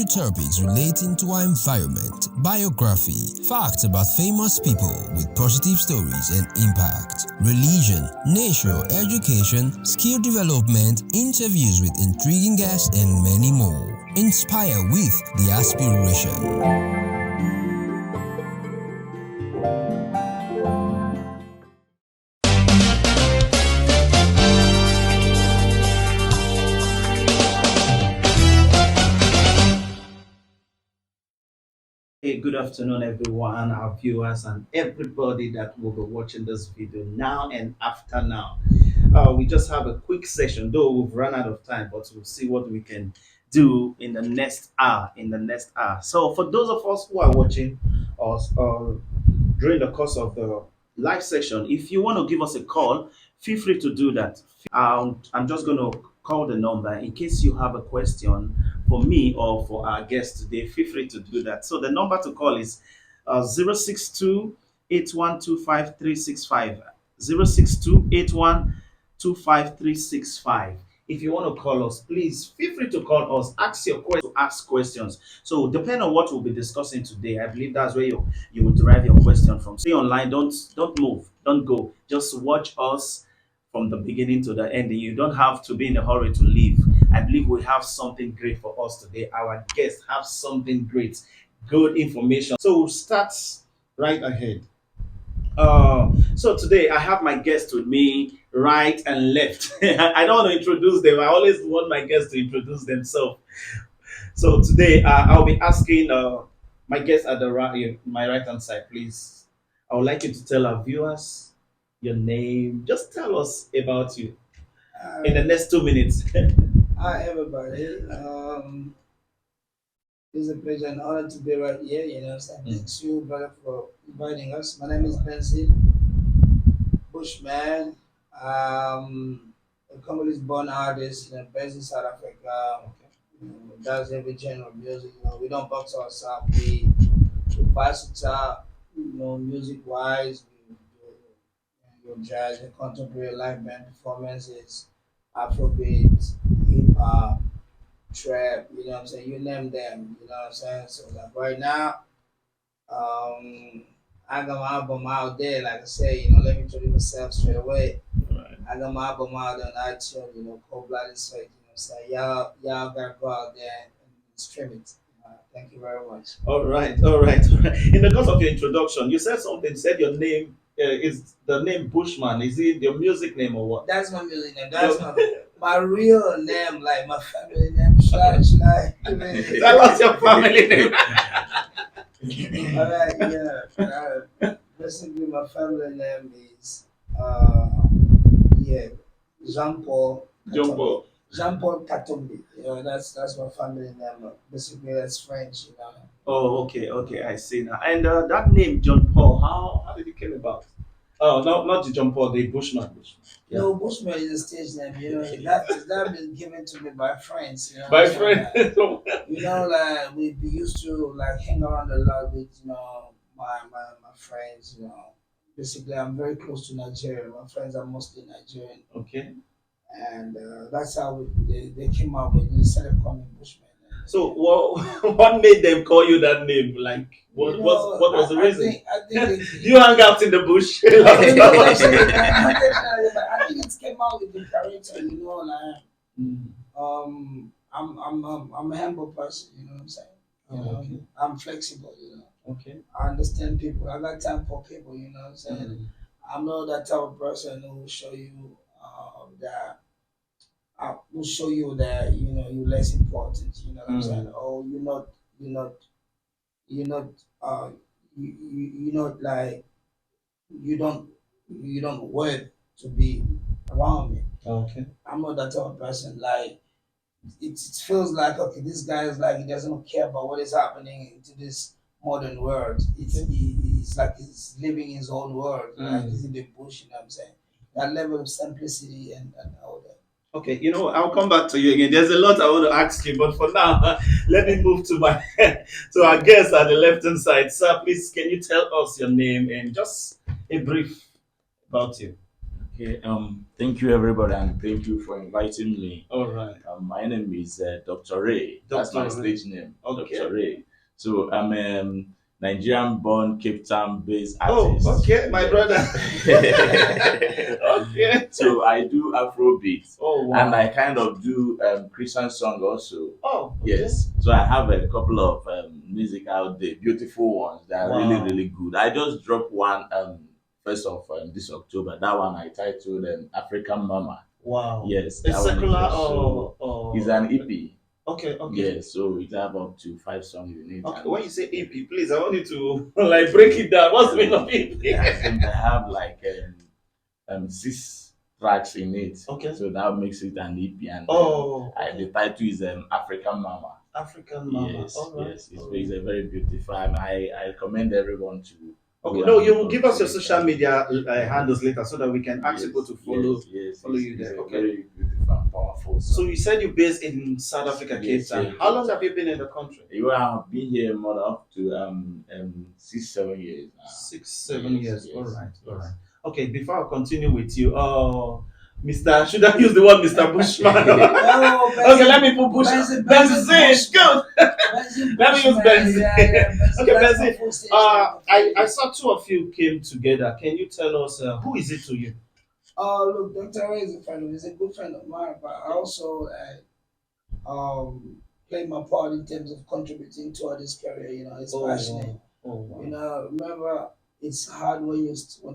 topics relating to our environment, biography, facts about famous people with positive stories and impact, religion, nature, education, skill development, interviews with intriguing guests, and many more. Inspire with the aspiration. Hey, good afternoon, everyone, our viewers, and everybody that will be watching this video now and after now. We just have a quick session, though we've run out of time, but we'll see what we can do in the next hour. So, for those of us who are watching us during the course of the live session, if you want to give us a call, feel free to do that. I'm just going to call the number in case you have a question for me or for our guest today. Feel free to do that. So the number to call is 062 If you want to call us, please feel free to call us. Ask your question, ask questions. So depending on what we'll be discussing today, I believe that's where you will derive your question from. Stay online. Don't move. Don't go. Just watch us from the beginning to the end. You don't have to be in a hurry to leave. I believe we have something great for us today. Our guests have something great, good information. So we'll start right ahead. So today I have my guests with me, right and left. I don't want to introduce them. I always want my guests to introduce themselves. So today I'll be asking my guests at the right, my right hand side, please. I would like you to tell our viewers your name. Just tell us about you in the next 2 minutes. Hi everybody. It's a pleasure and honor to be right here. Thanks you, brother, for inviting us. My name is Benzin, Bushman. A Congolese born artist, based in South Africa. Does every genre of music. We don't box ourselves. We versatile. Music wise, we do jazz, contemporary live band performances, Afrobeat, hip hop, trap, you name them, So like right now, I got my album out there, like I say, let me introduce myself straight away. Right. I got my album out on iTunes, Cold Blooded Sweat, y'all gotta go out there and stream it. Thank you very much. All right. In the course of your introduction, you said something. Said your name is the name Bushman. Is it your music name or what? That's my music name. That's my real name, like my family name. Should I Tell us your family name. All right, basically, my family name is yeah, Jean Paul. Jumbo. Jean Paul Katumbi. That's my family name. Basically, that's French. Oh, okay. I see now. And that name, John Paul, how did it came about? Oh, no, not the John Paul, the Bushman. Yeah. No, Bushman is a stage name. That been given to me by friends. My friend. Like we used to like hang around a lot with my friends. Basically, I'm very close to Nigeria. My friends are mostly Nigerian, Okay. and that's how they came up with they started calling me Bushman. So what made them call you that name? Like what was the reason? I think You hang out in the bush. I think it came out with the character. Like Mm. I'm a humble person. You know what I'm saying? Okay. I'm flexible. Okay. I understand people. I got time for people. You know what I'm saying? Mm. I'm not that type of person who will show you that. I will show you that you're less important. You know what I'm saying? Oh, you're not you're not uh you're not like you don't worth to be around me. Okay. I'm not that type of person. Like it feels like okay, this guy is like he doesn't care about what is happening into this modern world. It's like he's living his own world. Like he's in the bush. You know what I'm saying? That level of simplicity and all that. Okay, I'll come back to you again. There's a lot I want to ask you, but for now, let me move to my to our guest at the left hand side. Sir, please can you tell us your name and just a brief about you? Okay, thank you everybody, and thank you for inviting me. All right. My name is Dr. Ray. That's my Dr. Ray. stage name, Okay. Dr. Ray. So I'm a Nigerian-born, Cape Town-based Oh, artist. okay, my brother. Okay. So I do Afrobeat, Oh, wow. and I kind of do Christian song also. Oh, okay. Yes. So I have a couple of music out there, beautiful ones that are really, Wow. really good. I just dropped one first of this October. That one I titled African Mama. Wow. Yes. It's that one is secular also- or It's an EP. okay, okay. Yes. So it have up to 5 songs in it. Okay, and when you say EP, please, I want you to like break it down. What's the meaning of EP? I think I have like 6 tracks in it. Okay. So that makes it an EP, and Oh, the title is African Mama. African Mama. Yes, All right. yes, All it's right. a very beautiful. I recommend everyone to. Okay, go no, and you look will give up us your it. social media handles later so that we can ask people to follow. Yes, follow you it's there. a Okay. very beautiful and powerful. So you said you're based in South Africa, Cape Yes, Town. yes, How long yes. have you been in the country? You have been here more than up to 6, 7 years now. 6, 7 Yes, years. yes, All right, all yes. right. Okay, before I continue with you, Mr. Should I use the word Mr. Bushman? No, Okay, let me put Benzin, Benzin. Good. Benzin, Let me use Bushman, Benzin. Benzin, Okay, that's my Benzin. full stage I name. saw two of you came together. Can you tell us who is it to you? Look, Dr. Ray is a friend of he's a good friend of mine, but I also played my part in terms of contributing toward his career. You know, he's passionate. Oh, wow. You know, remember, it's hard when you're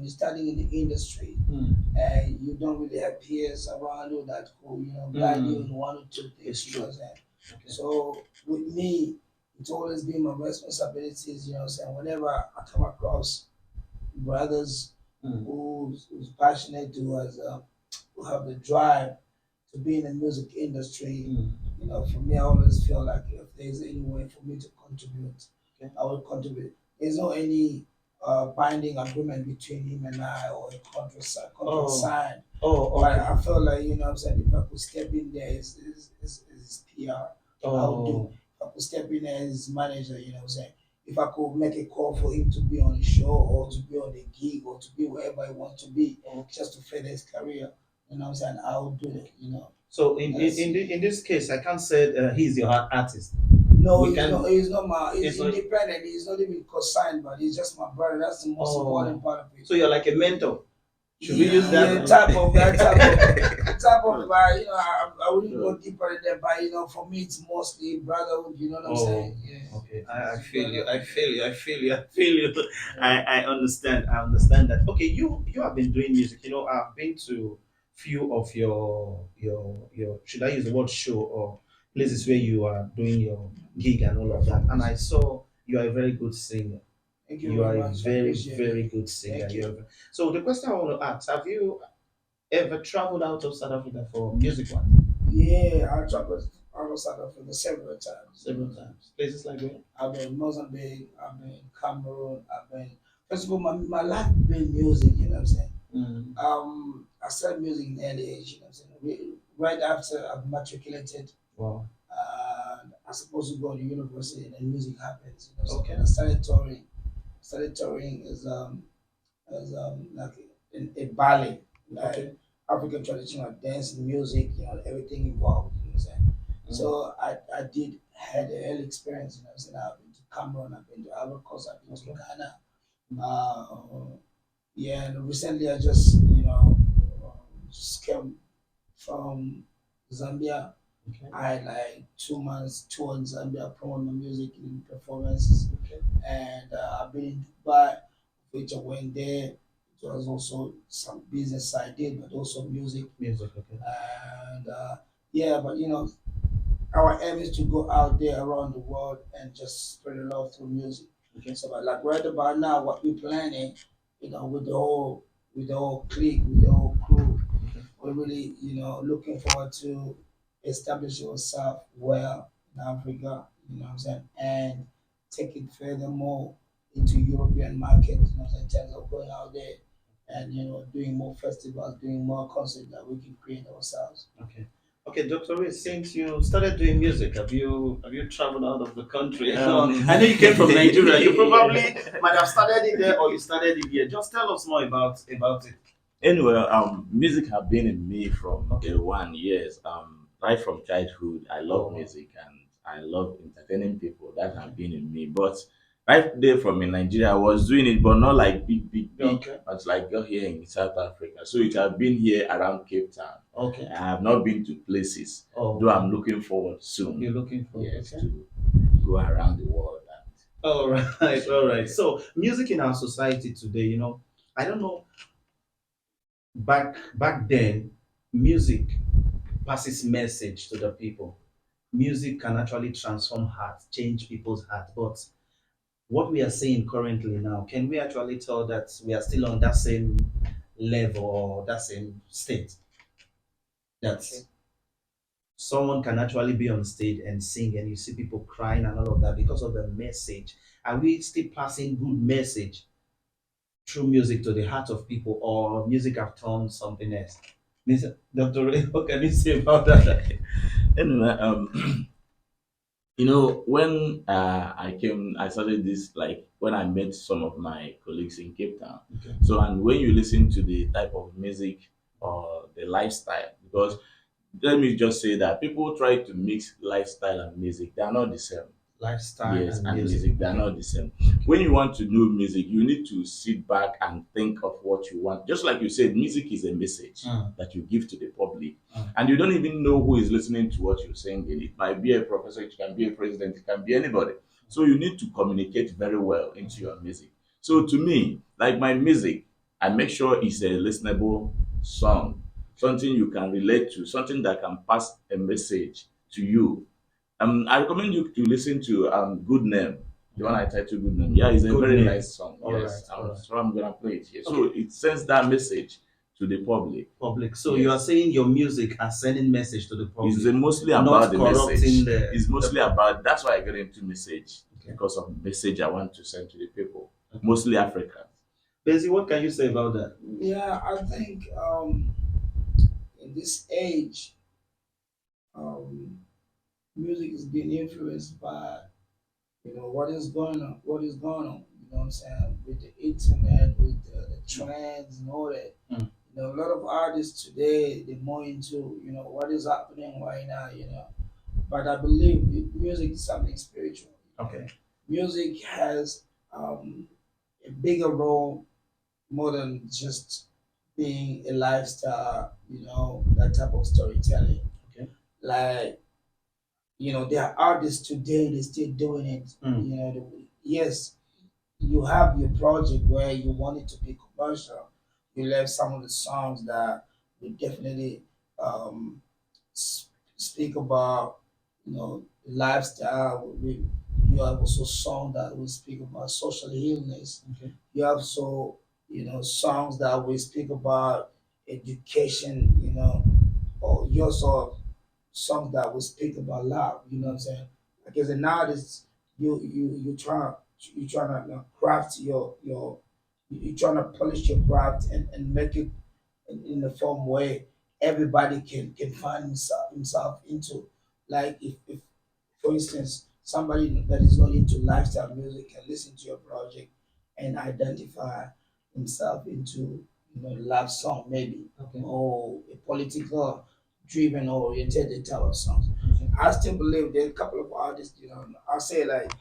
studying in the industry Hmm. and you don't really have peers around you that could, guide you in one or two things. It's You know true. what I'm saying? Okay. So with me, it's always been my responsibilities. You know what I'm saying? Whenever I come across brothers Hmm. who's passionate, who have the drive to be in the music industry. Hmm. You know, for me, I always feel like if there's any way for me to contribute, Okay. I will contribute. There's no any binding agreement between him and I or a contract signed. Oh, But okay. I feel like, you know what I'm saying, if I could step in there as PR, I would do. Oh, If I could step in there as manager, you know what I'm saying. If I could make a call for him to be on the show or to be on the gig or to be wherever he wants to be, just to further his career, you know what I'm saying, I would do it, you know. so Yes. in this case, I can't say he's your artist. No, We can- he's not my. He's It's not- independent. He's not even co-signed, but he's just my brother. That's the most important part of it. So you're like a mentor. Should we use that? Yeah, type of. But I wouldn't go deeper in there. But for me, it's mostly brotherhood. You know what I'm saying? Yeah. Okay, I feel you. I feel you. I feel you. I feel you. I understand. I understand that. Okay, you have been doing music. I've been to few of your should I use the word show or places where you are doing your gig and all of that, and I saw you are a very good singer. Thank you You are very a much. I very, appreciate very it. good singer. Thank you. So the question I want to ask: have you ever traveled out of South Africa for music one? Yeah, I traveled out of South Africa several times. Several times. Places like where? I've been in Mozambique. I've been in Cameroon. First of all, my life been music. You know what I'm saying? Mm. I started music in early age. You know what I'm saying? Right after I matriculated, Wow. I supposed to go to university, and then music happens. You know, so Okay. I started touring. Started touring as like a ballet, like Okay. African traditional dance and music. Everything involved. You know what I'm saying? Mm. So I did had an early experience. You know what I'm saying? I've been to Cameroon. I've been to Ivory Coast. I've been to Okay. Ghana. Yeah, and recently I just just came from Zambia. Okay. I had like 2 months tour in Zambia, promoting my music and performances. Okay. And I've been in Dubai, which I went there. It was also some business I did, but also music. Music. Okay. And yeah, but our aim is to go out there around the world and just spread the love through music. Okay. So, but like right about now, what we're planning, with the whole clique, with the whole crew, Okay. we're really, looking forward to establish ourselves well in Africa, you know what I'm saying, and take it furthermore into European market, in terms of going out there and doing more festivals, doing more concerts that we can create ourselves. Okay. Okay, Dr. Ray, since you started doing music, have you traveled out of the country? I know you came from Nigeria. You probably might have started it there or you started it here. Just tell us more about it. Anyway, music have been in me from Okay. day one. Years, right from childhood, I Oh, love wow. music and I love entertaining people. That Okay. have been in me. But right there from in Nigeria, I was doing it, but not like big. Okay. But like got here in South Africa. So it have been here around Cape Town. Okay. I have not been to places, Oh, though okay. I'm looking forward soon. You're looking for. Yes, Okay. to go around the world All and right. All right. share. So, music in our society today, I don't know. Back then, music passes message to the people. Music can actually transform hearts, change people's hearts. But what we are seeing currently now, can we actually tell that we are still on that same level or that same state? That someone can actually be on stage and sing and you see people crying and all of that because of the message. Are we still passing good message through music to the heart of people, or music have turned something else? Dr. Ray, what can you say about that? Anyway, when I started this like when I met some of my colleagues in Cape Town. Okay. So, and when you listen to the type of music or the lifestyle, because let me just say that people try to mix lifestyle and music, they are not the same. Lifestyle Yes, and and music. music, they are Okay. not the same. When you want to know music, you need to sit back and think of what you want. Just like you said, music is a message Mm, that you give to the public. mm. And you don't even know who is listening to what you're saying. It might be a professor, it can be a president, it can be anybody. So you need to communicate very well into your music. So to me, like my music, I make sure it's a listenable song, something you can relate to, something that can pass a message to you. I recommend you to listen to Good Name, the one Okay. I titled Good Name. Yeah, it's a Good very name. nice song. All right. Yes, All right. so I'm gonna play it here. So Okay. it sends that message to the public. Public. So you are Yes, saying your music are sending message to the it's public, mostly not about the corrupting message. the It's the mostly public. about. That's why I get into message Okay. because of the message I want to send to the people, Okay. mostly Africans. Benzin, what can you say about that? Yeah, I think in this age, um, music is being influenced by what is going on. You know what I'm saying, with the internet, with the trends and all that. Mm. A lot of artists today they're more into what is happening right now. But I believe music is something spiritual. Okay. Music has a bigger role more than just being a lifestyle. That type of storytelling. Okay. Like there are artists today they still doing it. Mm. Yes, you have your project where you want it to be commercial. You left some of the songs that would definitely um, speak about lifestyle. You have also songs that will speak about social illness. Okay. You have so songs that will speak about education. Or you also have songs that will speak about love. You know what I'm saying? Like as an artist, you trying to craft you trying to polish your craft and make it in a form where everybody can find himself into. Like if for instance somebody that is not into lifestyle music can listen to your project and identify himself into love song maybe, Okay. or a political driven or oriented type of songs. Okay. I still believe there are a couple of artists, I say like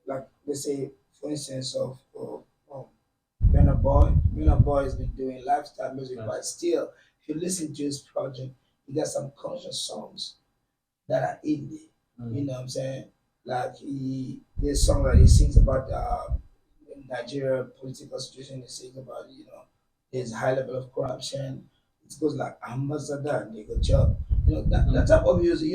like let's say for instance of Burna Boy has been doing lifestyle music, Right. but still, if you listen to his project, he got some conscious songs that are indie. You Mm. know what I'm saying? Like there's song that he sings about Nigeria political situation. He sings about there's high level of corruption. It goes like ambassador, nigga job. That type of music.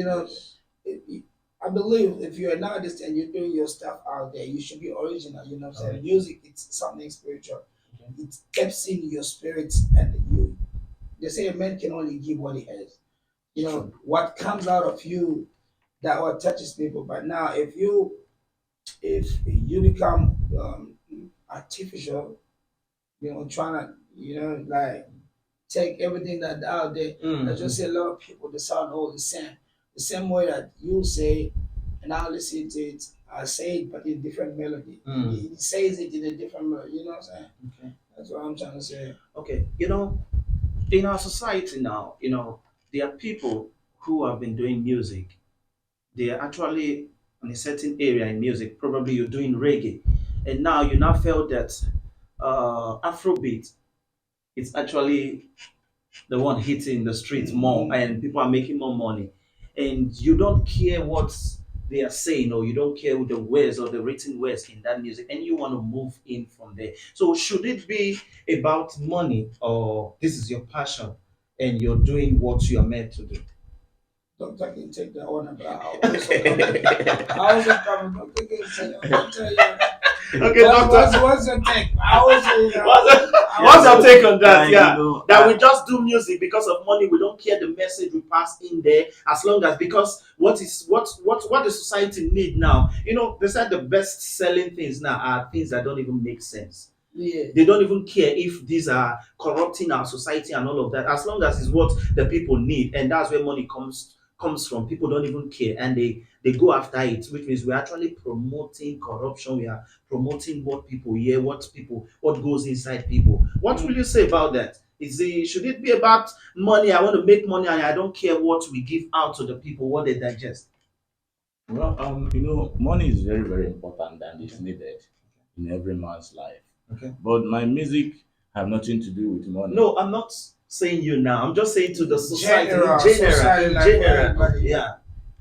It, I believe if you're an artist and you're doing your stuff out there, you should be original. You know what I'm saying? Alright. Music, it's something spiritual. Okay. It taps in your spirit, and you. They say a man can only give what he has. True. What comes out of you that what touches people. But now if you become artificial, trying to like take everything that out there. I Mm. just see a lot of people they sound all the same way that you say, and I listen to it. I say it, but in different melody. Mm. He says it in a different melody. You know what I'm saying? Okay. That's what I'm trying to say. Okay, in our society now, there are people who have been doing music. They are actually in a certain area in music. Probably you're doing reggae, and now you now felt that Afrobeat is actually the one hitting the streets more, and people are making more money, and you don't care what they are saying, or you don't care with the words or the written words in that music, and you want to move in from there. So should it be about money, or this is your passion and you're doing what you are meant to do? Doctor can take that one, but I also coming. I also coming. Doctor can say, I'm gonna tell you. Okay, doctor. What's your take? I also, What's your take on that? Like, Yeah, that we just do music because of money. We don't care the message we pass in there, as long as, because what the society need now. They said the best selling things now are things that don't even make sense. yeah. They don't even care if these are corrupting our society and all of that. As long as it's what the people need, and that's where money comes from. People don't even care, and they go after it, which means we're actually promoting corruption. We are promoting what people hear, what goes inside people. What will you say about that? Should it be about money? I want to make money, and I don't care what we give out to the people, what they digest. Well, money is very, very important and is needed in every man's life. Okay. But my music have nothing to do with money. No, I'm not saying you now. I'm just saying to the society General, in general. society, In like general. everybody. Yeah.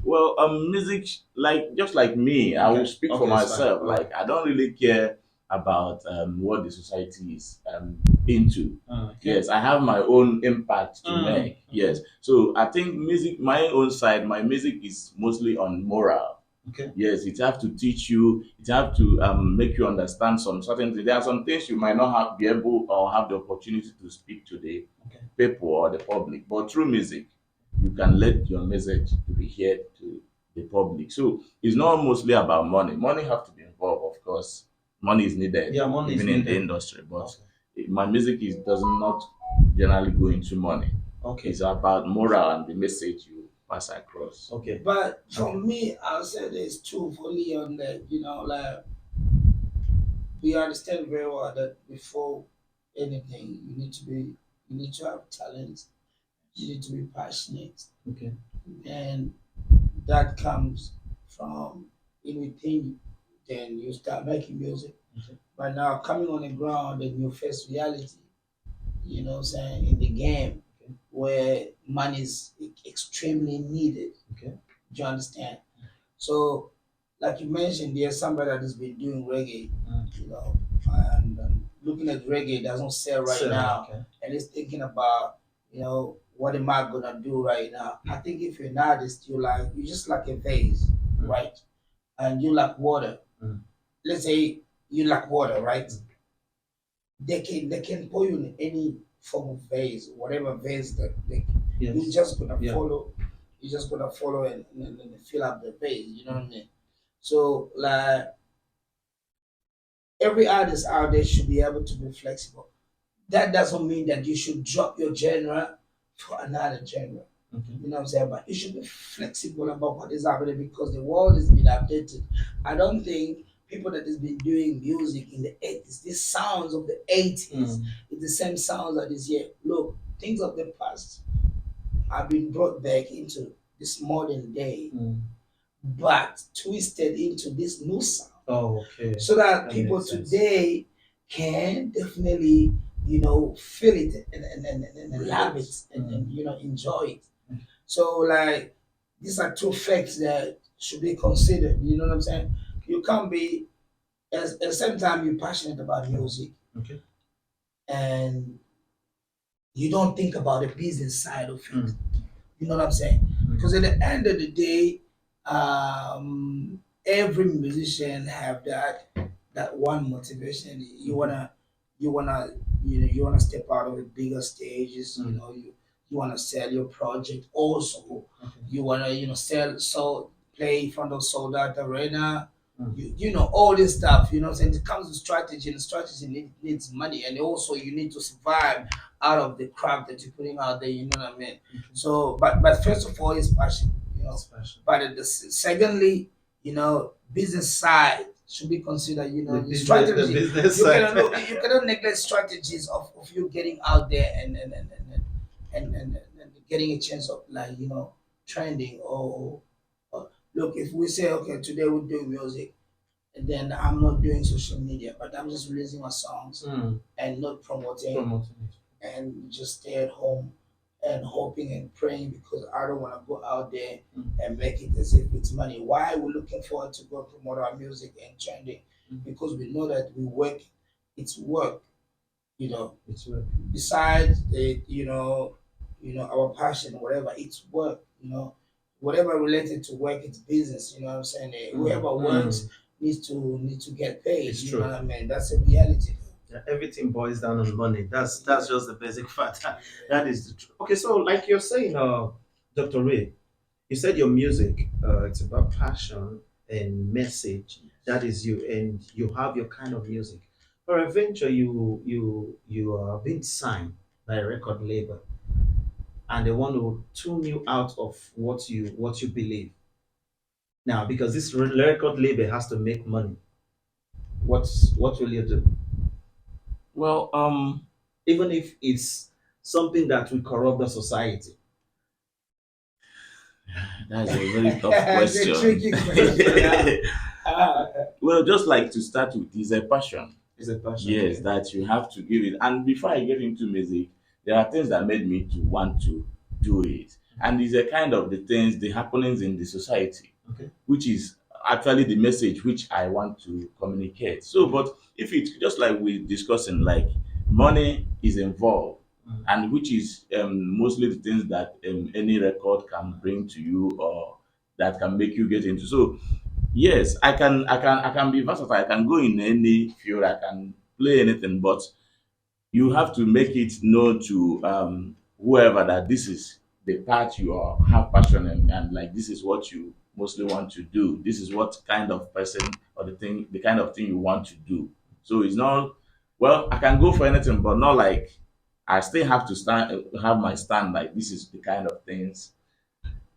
Well, music, like just like me, I will speak for Okay, it's myself. fine. Like I don't really care about what the society is into. Okay. Yes, I have my own impact to Mm. make. Yes, so I think music, my own side, my music is mostly on moral. Okay. Yes, it have to teach you. It have to make you understand some certain things. There are some things you might not have be able or have the opportunity to speak to the Okay. people or the public, but through music, you can let your message to be heard to the public. So it's not mostly about money. Money have to be involved, of course. Money is needed, Yeah, money is even in the needed. industry. But Okay. my music is does not generally go into money. Okay. It's about moral and the message you pass across. Okay. But for Okay. me, I'll say there's two for Leon that, like we understand very well that before anything, you need to have talent, you need to be passionate, Okay. and that comes from in within. Then you start making music. Okay. But now coming on the ground and you face reality, what I'm saying, in the game Okay. where money is extremely needed. Okay. Do you understand? So, like you mentioned, there's somebody that has been doing reggae, you know, and looking at reggae doesn't sell right So, now, okay. and is thinking about, what am I gonna do right now? I think if you're an artist, you're just like a vase, right? And you like water. Mm. Let's say you like water, right? They can pour you in any form of vase, whatever vase that Yes. you just gonna Yeah. follow. You just gonna follow and fill up the vase. You know what I mean? So like every artist out there should be able to be flexible. That doesn't mean that you should drop your genre for another genre. Okay. You know what I'm saying? But you should be flexible about what is happening because the world has been updated. I don't think people that has been doing music in the 80s, these sounds of the 80s, is the same sounds that is here. Look, things of the past have been brought back into this modern day, but twisted into this new sound. Oh, okay. So that That people makes sense. today can definitely, feel it and love it and enjoy it. So like these are two facts that should be considered. You know what I'm saying? You can't be at the same time you're passionate about music Okay. and you don't think about the business side of it. You know what I'm saying? Because at the end of the day, every musician have that one motivation. You wanna step out of the bigger stages. You wanna sell your project. Also, Okay. you wanna sell play in front of sold out arena. You know all this stuff. You know what I'm saying? It comes with strategy, and strategy needs money, and also you need to survive out of the crap that you're putting out there. You know what I mean? So, but first of all, it's passion. That's passion. But secondly, business side should be considered, The the business, the strategy. business You side. cannot look, you cannot neglect strategies of you getting out there and getting a chance of, like, trending, or look, if we say, okay, today we're doing music, and then I'm not doing social media, but I'm just releasing my songs Mm. and not promoting, Promoting it. and just stay at home and hoping and praying because I don't want to go out there Mm. and make it as if it's money. Why are we looking forward to go promote our music and trending? Mm. Because we know that we work, it's work, you know. It's work. Besides the, our passion, whatever, it's work, whatever related to work, it's business. You know what I'm saying? Whoever works needs to get paid. It's you true. know what I mean? That's a reality. Yeah, everything boils down on money. That's just the basic fact. That is the truth. Okay, so like you're saying, Dr. Ray, you said your music, it's about passion and message. That is you, and you have your kind of music. Peradventure, you are being signed by a record label, and they want to tune you out of what you believe. Now, because this record label has to make money, what will you do? Well, Even if it's something that will corrupt the society. that's a very tough It's a question. tricky question. Yeah. Uh, Well, just like to start with, is a passion. It's a passion. Yes, Okay. that you have to give it. And before I get into music, there are things that made me to want to do it. And it's a kind of the things, the happenings in the society, Okay. which is actually the message which I want to communicate. So, but if it's just like we discussing, like money is involved, Mm. and which is mostly the things that any record can bring to you or that can make you get into. So yes, I can be versatile. I can go in any field. I can play anything, but you have to make it known to whoever that this is the part you are have passion in, and like this is what you mostly want to do. This is what kind of person or the kind of thing you want to do. So it's not well. I can go for anything, but not like I still have to have my stand. Like this is the kind of things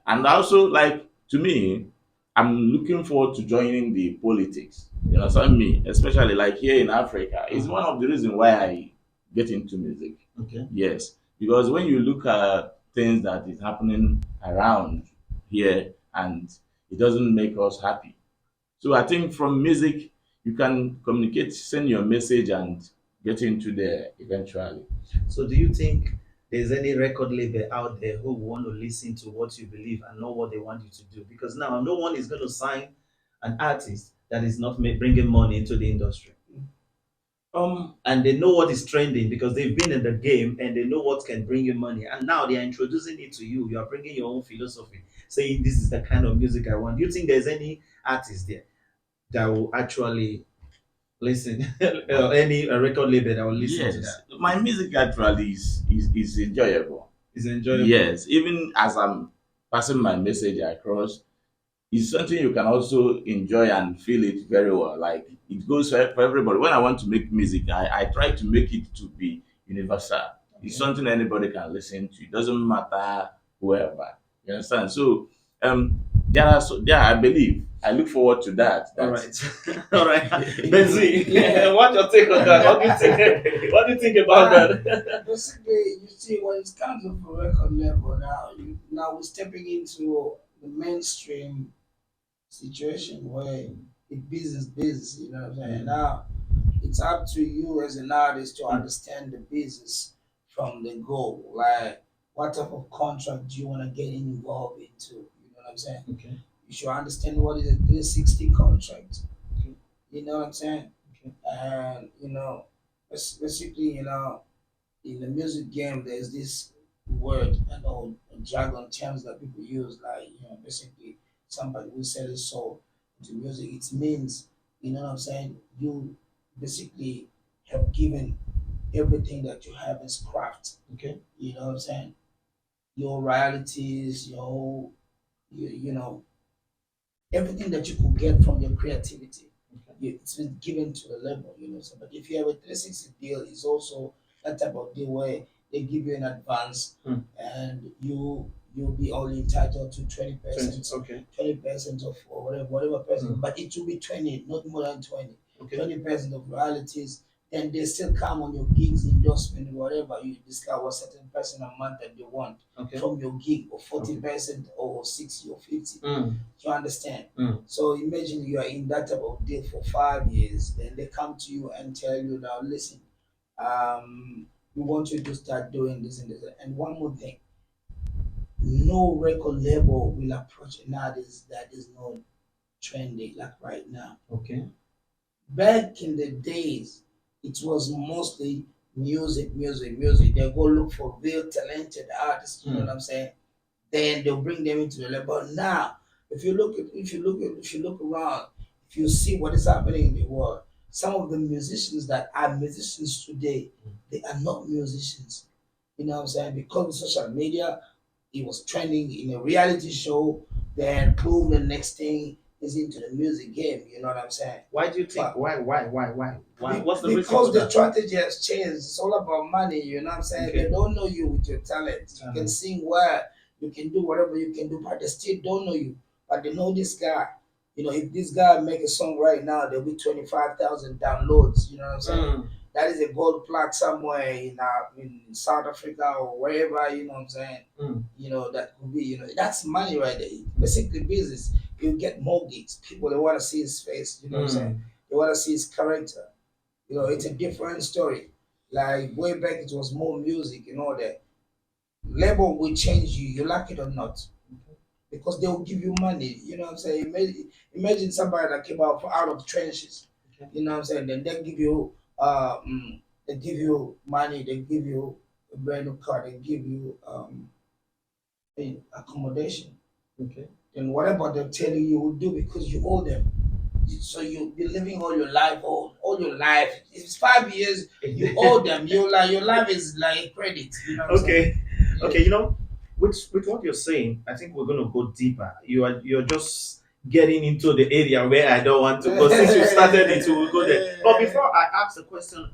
and also, like to me, I'm looking forward to joining the politics. You know, so me, especially like here in Africa, is one of the reasons why I get into music. Okay. Yes, because when you look at things that is happening around here, and it doesn't make us happy. So I think from music, you can communicate, send your message, and get into there eventually. So, do you think there's any record label out there who want to listen to what you believe and know what they want you to do? Because now no one is going to sign an artist that is not bringing money into the industry. And they know what is trending because they've been in the game and they know what can bring you money. And now they are introducing it to you. You are bringing your own philosophy, saying this is the kind of music I want. Do you think there's any artist there that will actually listen, or any record label that will listen to Yes, that? my music actually is enjoyable. It's enjoyable. Yes, even as I'm passing my message across, it's something you can also enjoy and feel it very well. Like it goes for everybody. When I want to make music, I try to make it to be universal. It's Okay. something anybody can listen to. It doesn't matter whoever. You understand? So there I believe. I look forward to that. All That right. All right. Benzin, what's your take on that? What do you think? What do you think about that? Basically, you see, when it comes to a record level now, now we're stepping into the mainstream situation where it business, you know what I'm saying? Now it's up to you as an artist to understand the business from the goal. Like, what type of contract do you want to get involved into? You know what I'm saying? Okay. You should understand what is a 360 contract. Okay. You know what I'm saying? Okay. And basically, in the music game, there's this word and all jargon terms that people use, like, basically somebody will sell his soul to music. It means, you know what I'm saying, you basically have given everything that you have as craft. Okay. You know what I'm saying? Your royalties, you know, everything that you could get from your creativity. It's been given to the level, So, but if you have a 360 deal, it's also that type of deal where they give you an advance Hmm. and you you'll be only entitled to 20. 20%, Okay. 20% of or whatever percent, Mm. but it will be 20, not more than 20. Okay. 20% of royalties, then they still come on your gigs, endorsement, whatever you discover certain percent a month that they want Okay. from your gig, or Okay. 40% or 60 or 50. Mm. You understand? Mm. So imagine you are in that type of deal for 5 years, then they come to you and tell you now, listen, we want you to start doing this and this. And one more thing, no record label will approach nowadays that is not trendy like right now. Okay. Back in the days, it was mostly music, music, music. They go look for real talented artists. You know what I'm saying? Then they'll bring them into the label. Now, if you look around, if you see what is happening in the world, some of the musicians that are musicians today, they are not musicians. You know what I'm saying? Because of social media, it was trending in a reality show. Then boom, the next thing is into the music game. You know what I'm saying? Why do you think? But Why? What's the reason because for the that? strategy has changed. It's all about money. You know what I'm saying? Okay. They don't know you with your talent. You can Mhm. sing well, you can do whatever you can do, but they still don't know you. But they know this guy. You know, if this guy make a song right now, there'll be 25,000 downloads. You know what I'm saying? Mm. That is a gold plaque somewhere in South Africa or wherever. You know what I'm saying? Mm. You know that could be. You know, that's money right there. Basically, business. You get more gigs. People they want to see his face. You know what I'm saying? They want to see his character. You know, it's a different story. Like way back, it was more music. You know that label will change you. You like it or not, because they will give you money. You know what I'm saying? Imagine somebody that came out of trenches. Okay. You know what I'm saying? Then they give you money. They give you a brand new car. They give you accommodation. Okay. Then whatever they're telling you, you will do because you owe them. So you'll be living all your life, all your life. If it's 5 years, you owe them. You like your life is like credit. You know what I'm saying? Okay. Okay. You know, with what you're saying, I think we're gonna go deeper. You're just getting into the area where I don't want to go. Since you started it, we'll go there. But before I ask the question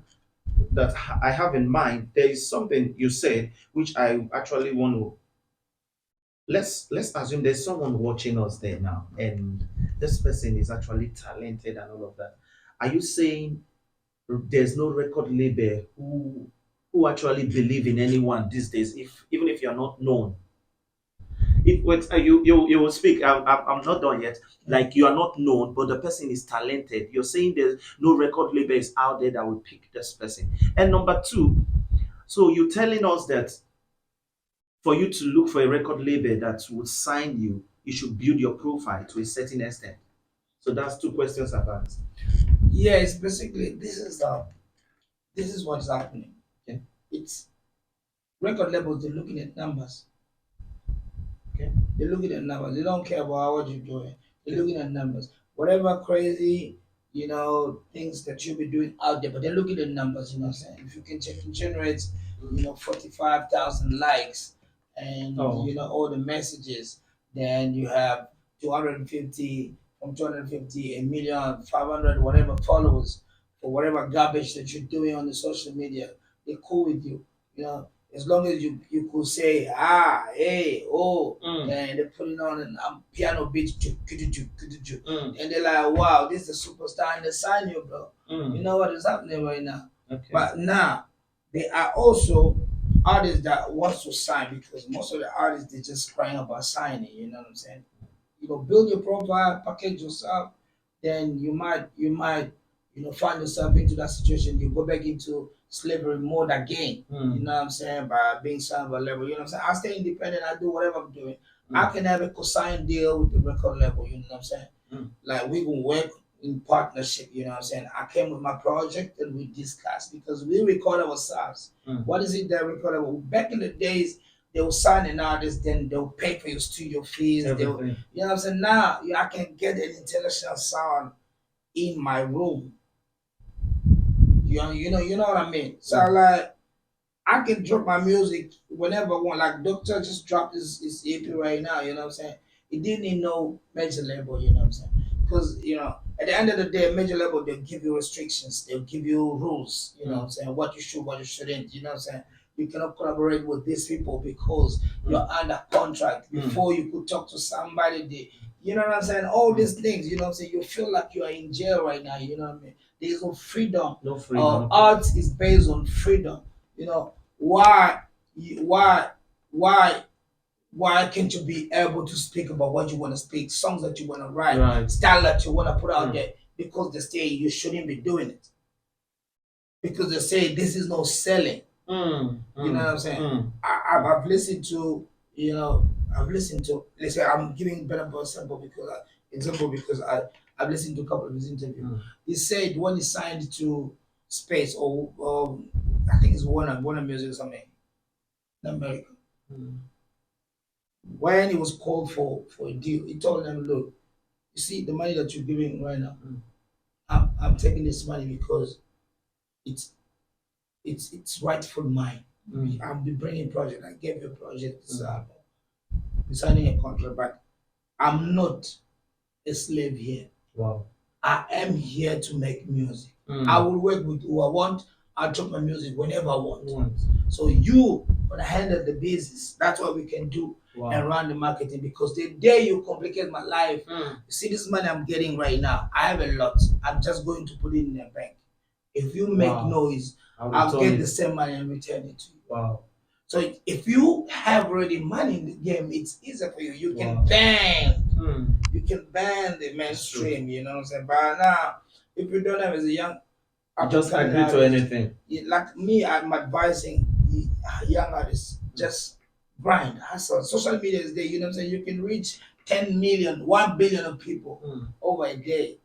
that I have in mind, there is something you said which I actually want to. Let's assume there's someone watching us there now, and this person is actually talented and all of that. Are you saying there's no record label who actually believe in anyone these days, if even if you're not known? If wait, you will speak. I'm not done yet. Like you are not known, but the person is talented. You're saying there's no record label is out there that will pick this person. And number two, so you're telling us that for you to look for a record label that would sign you, you should build your profile to a certain extent. So that's two questions I've asked. Yes, basically this is what's happening. Okay. It's record labels. They're looking at numbers. Okay. They're looking at numbers. They don't care about what you're doing. They're Okay. looking at numbers. Whatever crazy, things that you'll be doing out there, but they're looking at numbers. You know what I'm saying? If you can generate, 45,000 likes, and Oh. all the messages, then you have 250 from 250 a million 500 whatever followers for whatever garbage that you're doing on the social media. They're cool with you. You know, as long as you could say hey, oh, Mm. and they're putting on a piano beat, Mm. and they're like, wow, this is a superstar, and they sign you, bro. Mm. You know what is happening right now. Okay. But now there are also artists that wants to sign, because most of the artists they just crying about signing. You know what I'm saying? Build your profile, package yourself, then you might find yourself into that situation. You go back into slavery mode again. Mm. You know what I'm saying? By being signed by label. You know what I'm saying? I stay independent, I do whatever I'm doing. I can have a co-sign deal with the record label, you know what I'm saying? Mm. Like we can work in partnership, you know what I'm saying? I came with my project and we discussed, because we record ourselves. Mm. What is it that we record? Back in the days, they will sign an artist, then they'll pay for your studio fees. Everything. You know what I'm saying? Now I can get an international sound in my room. You know what I mean? So like I can drop my music whenever I want. Like Doctor just dropped his EP right now, you know what I'm saying? He didn't need no major label, you know what I'm saying? Because at the end of the day, a major label they'll give you restrictions, they'll give you rules, you know what I'm saying, what you should, what you shouldn't, you know what I'm saying? you cannot collaborate with these people because you're under contract. Before you could talk to somebody, you know what I'm saying? All these things, you know what I'm saying? You feel like you are in jail right now, you know what I mean? There's no freedom. No freedom. Art is based on freedom. You know, why why can't you be able to speak about what you want to speak, songs that you want to write, Right. style that you want to put out there? Because they say you shouldn't be doing it. Because they say this is no selling. You know what I'm saying? I've listened to, you know, I've listened to, let's say I'm giving better example because I've listened to a couple of his interviews. He said when he signed to Space or I think it's Warner Music or something in America. When he was called for a deal, he told them, look, you see the money that you're giving right now, I'm taking this money because it's it's rightful mine. I'll be bringing project. I gave you a project, signing a contract, but I'm not a slave here. Wow. I am here to make music. I will work with who I want. I'll drop my music whenever I want. So you gonna handle the business. That's what we can do and run the marketing because the day you complicate my life, you see this money I'm getting right now. I have a lot. I'm just going to put it in a bank. If you make noise, I'll get the same money and return it to you. Wow. So if you have already money in the game, it's easier for you. You can ban. You can ban the mainstream. You know what I'm saying? But now, if you don't have as a young, You just agree to anything. like me, I'm advising the young artists just grind, hustle. Social media is there. You know what I'm saying? You can reach 10 million, 1 billion of people over a day.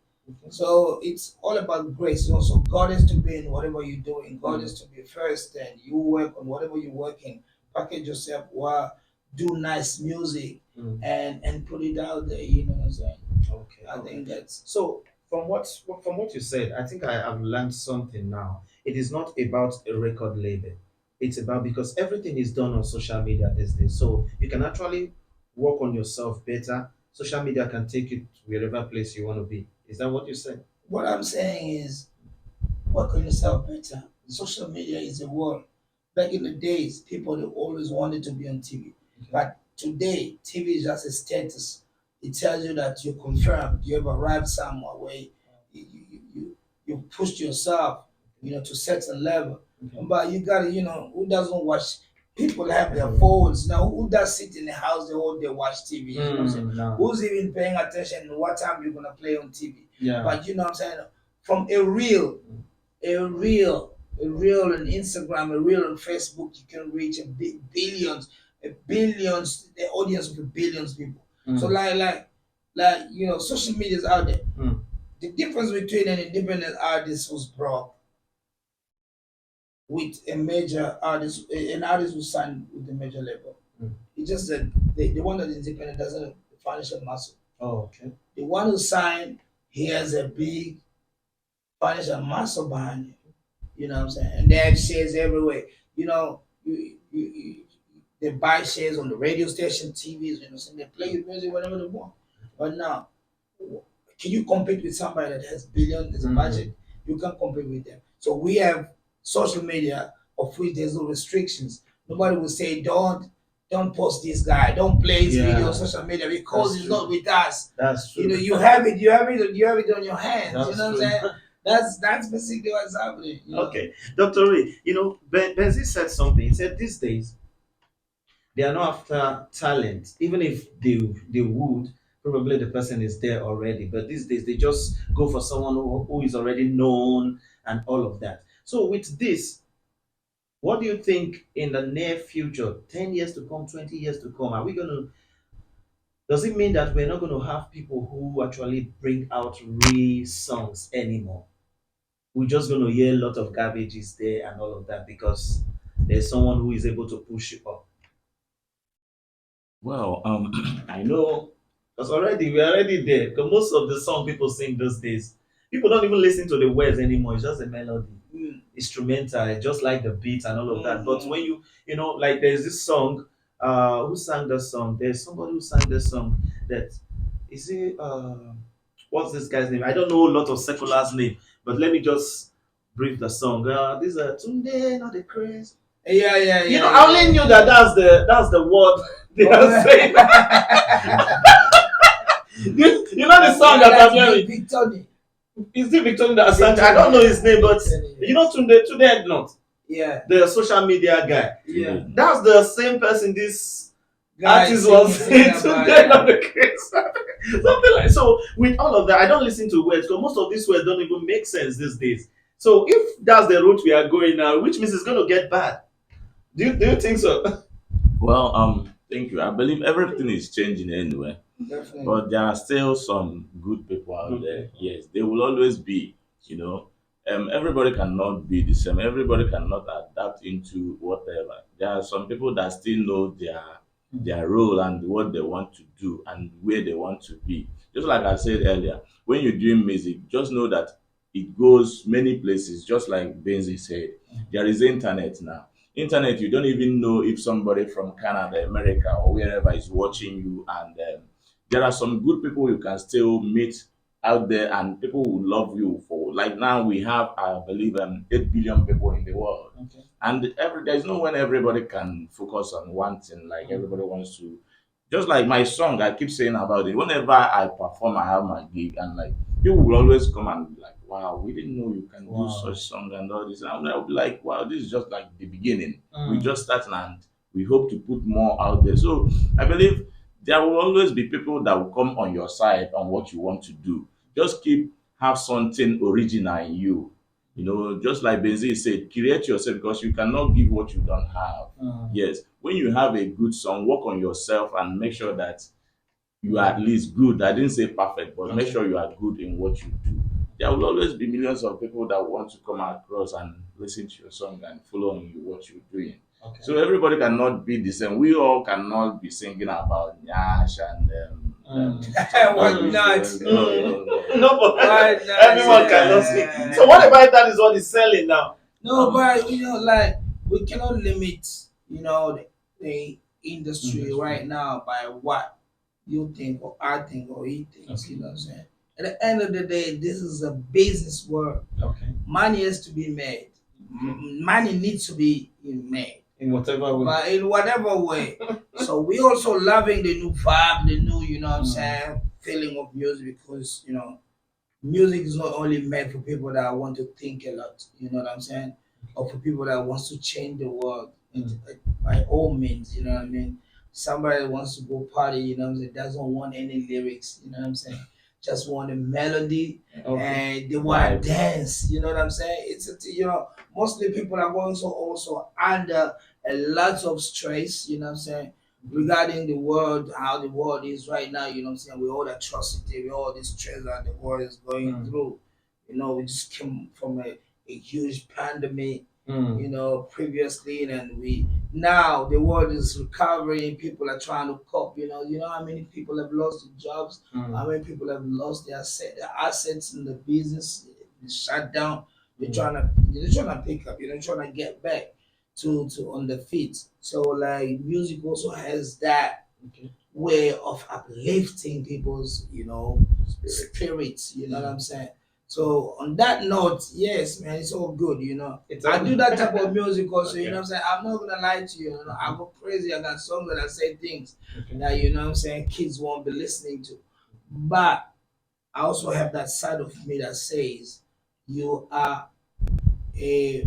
So it's all about grace. You know, so God is to be in whatever you're doing. God is to be first, and you work on whatever you're working. Package yourself well, do nice music, and put it out there. You know what I'm saying? Okay. I think that's So from what you said, I think I have learned something now. It is not about a record label. It's about because everything is done on social media these days. So you can actually work on yourself better. Social media can take you to wherever place you want to be. Is that what you said? what I'm saying is work on yourself better. Social media is a world. Back in the days, people they always wanted to be on TV. But today, TV is just a status. It tells you that you're confirmed. You have arrived somewhere where you pushed yourself, you know, to certain level. But you gotta, you know, who doesn't watch? People have their phones now. Who does sit in the house the whole day watch TV? You know what I'm saying? No. Who's even paying attention to what time you're gonna play on TV? Yeah. But you know what I'm saying? From a reel on Instagram, a reel on Facebook, you can reach billions, the audience of billions of people. So like you know, social media is out there. The difference between an independent artist who's broke with a major artist, an artist who signed with a major label. It's just that the one that is independent doesn't have the financial muscle. Oh, okay. The one who signed, he has a big financial muscle behind him. You know what I'm saying? And they have shares everywhere. You know, they buy shares on the radio station, TVs, you know, so they play your music whenever they want. But now, can you compete with somebody that has billions as a budget? You can't compete with them. So we have social media of which there's no restrictions. Nobody will say don't post this guy, don't play his video on social media because That's it's true. not with us. That's true. You know, you have it on your hands. That's you know what true. I'm saying? That's basically what's happening. You know? Okay, Dr. Ray, Benzin said something. He said these days they are not after talent, even if they would. Probably the person is there already, but these days they just go for someone who is already known and all of that. So with this, what do you think in the near future, 10 years to come, 20 years to come, are we going to does it mean that we're not going to have people who actually bring out real songs anymore? We're just going to hear a lot of garbages there and all of that because there's someone who is able to push it up. Well, I know, because we're already there. Because most of the song people sing those days, people don't even listen to the words anymore. It's just a melody, instrumental, just like the beat and all of that. But when like there's this song, who sang the song? There's somebody who sang the song that is it. What's this guy's name? I don't know a lot of secular's name, but let me just brief the song. This is Tunde, not the craze. Yeah, yeah, You yeah, know, I yeah, only knew yeah. that that's the word they are Oh, saying. You know the song yeah, that I'm that's Big hearing. Victory. Is it Victor that sang? I Victory, don't know his yeah. name, but Victory, you know yes. Tunde not Yeah, the social media guy. yeah. That's the same person this Guy artist was singing saying about, today on yeah. the case. Something like so. With all of that, I don't listen to words because most of these words don't even make sense these days. So if that's the route we are going now, which means it's going to get bad. Do you think so? Well, thank you. I believe everything is changing anyway. Definitely. But there are still some good people out Good there. people. Yes, they will always be. You know, everybody cannot be the same. Everybody cannot adapt into whatever. There are some people that still know their role and what they want to do and where they want to be. Just like I said earlier, when you're doing music, just know that it goes many places. Just like Benzin said, there is internet now. Internet, you don't even know if somebody from Canada, America, or wherever is watching you, and there are some good people you can still meet out there, and people will love you for. Like now, we have, I believe, 8 billion people in the world, Okay. and there's no when everybody can focus on one thing. Like everybody wants to, just like my song, I keep saying about it. Whenever I perform, I have my gig, and like people will always come and be like, "Wow, we didn't know you can do Wow. such song and all this." And I'll be like, "Wow, this is just like the beginning. We Mm. just starting, and we hope to put more out there." So I believe there will always be people that will come on your side on what you want to do. Just keep have something original in you. You know, just like Benzin said, create yourself because you cannot give what you don't have. Mm. Yes, when you have a good song, work on yourself and make sure that you are at least good. I didn't say perfect, but make Okay. sure you are good in what you do. There will always be millions of people that want to come across and listen to your song and follow you what you're doing. Okay. So everybody cannot be the same. We all cannot be singing about Nyash and What Togobi. not? No, no, no. No, but What not? everyone cannot sing. Yeah. So what about that is what is selling now? No, but like we cannot limit, the industry Industry. right now by what you think or I think or he thinks. You know what I'm saying? At the end of the day, this is a business where Okay. money has to be made. Money needs to be made, In whatever way. but in whatever way. So we also loving the new vibe, the new, Mm. feeling of music because music is not only made for people that want to think a lot, you know what I'm saying? Or for people that wants to change the world by all means, you know what I mean? Somebody that wants to go party, you know what I'm saying, doesn't want any lyrics, you know what I'm saying? Just want a melody Okay. and they want to Vibes. dance, you know what I'm saying? Mostly people are going also under a lot of stress, you know what I'm saying? Regarding the world, how the world is right now, you know what I'm saying, with all the atrocity, with all this stress that the world is going Mm. through. We just came from a huge pandemic, Mm. previously, and we now the world is recovering, people are trying to cope, how many people have lost their jobs, Mm. how many people have lost their assets in the business, shut down. They're Mm. trying to pick up, trying to get back to on the feet. So like music also has that Okay. way of uplifting people's, Spirit. spirits. You know what I'm saying? So on that note, yes, man, it's all good. It's I all do that type of music also. You Okay. know what I'm saying? I'm not gonna lie to you. I go crazy. I got songs that I say things Okay. that I'm saying kids won't be listening to, but I also have that side of me that says you are a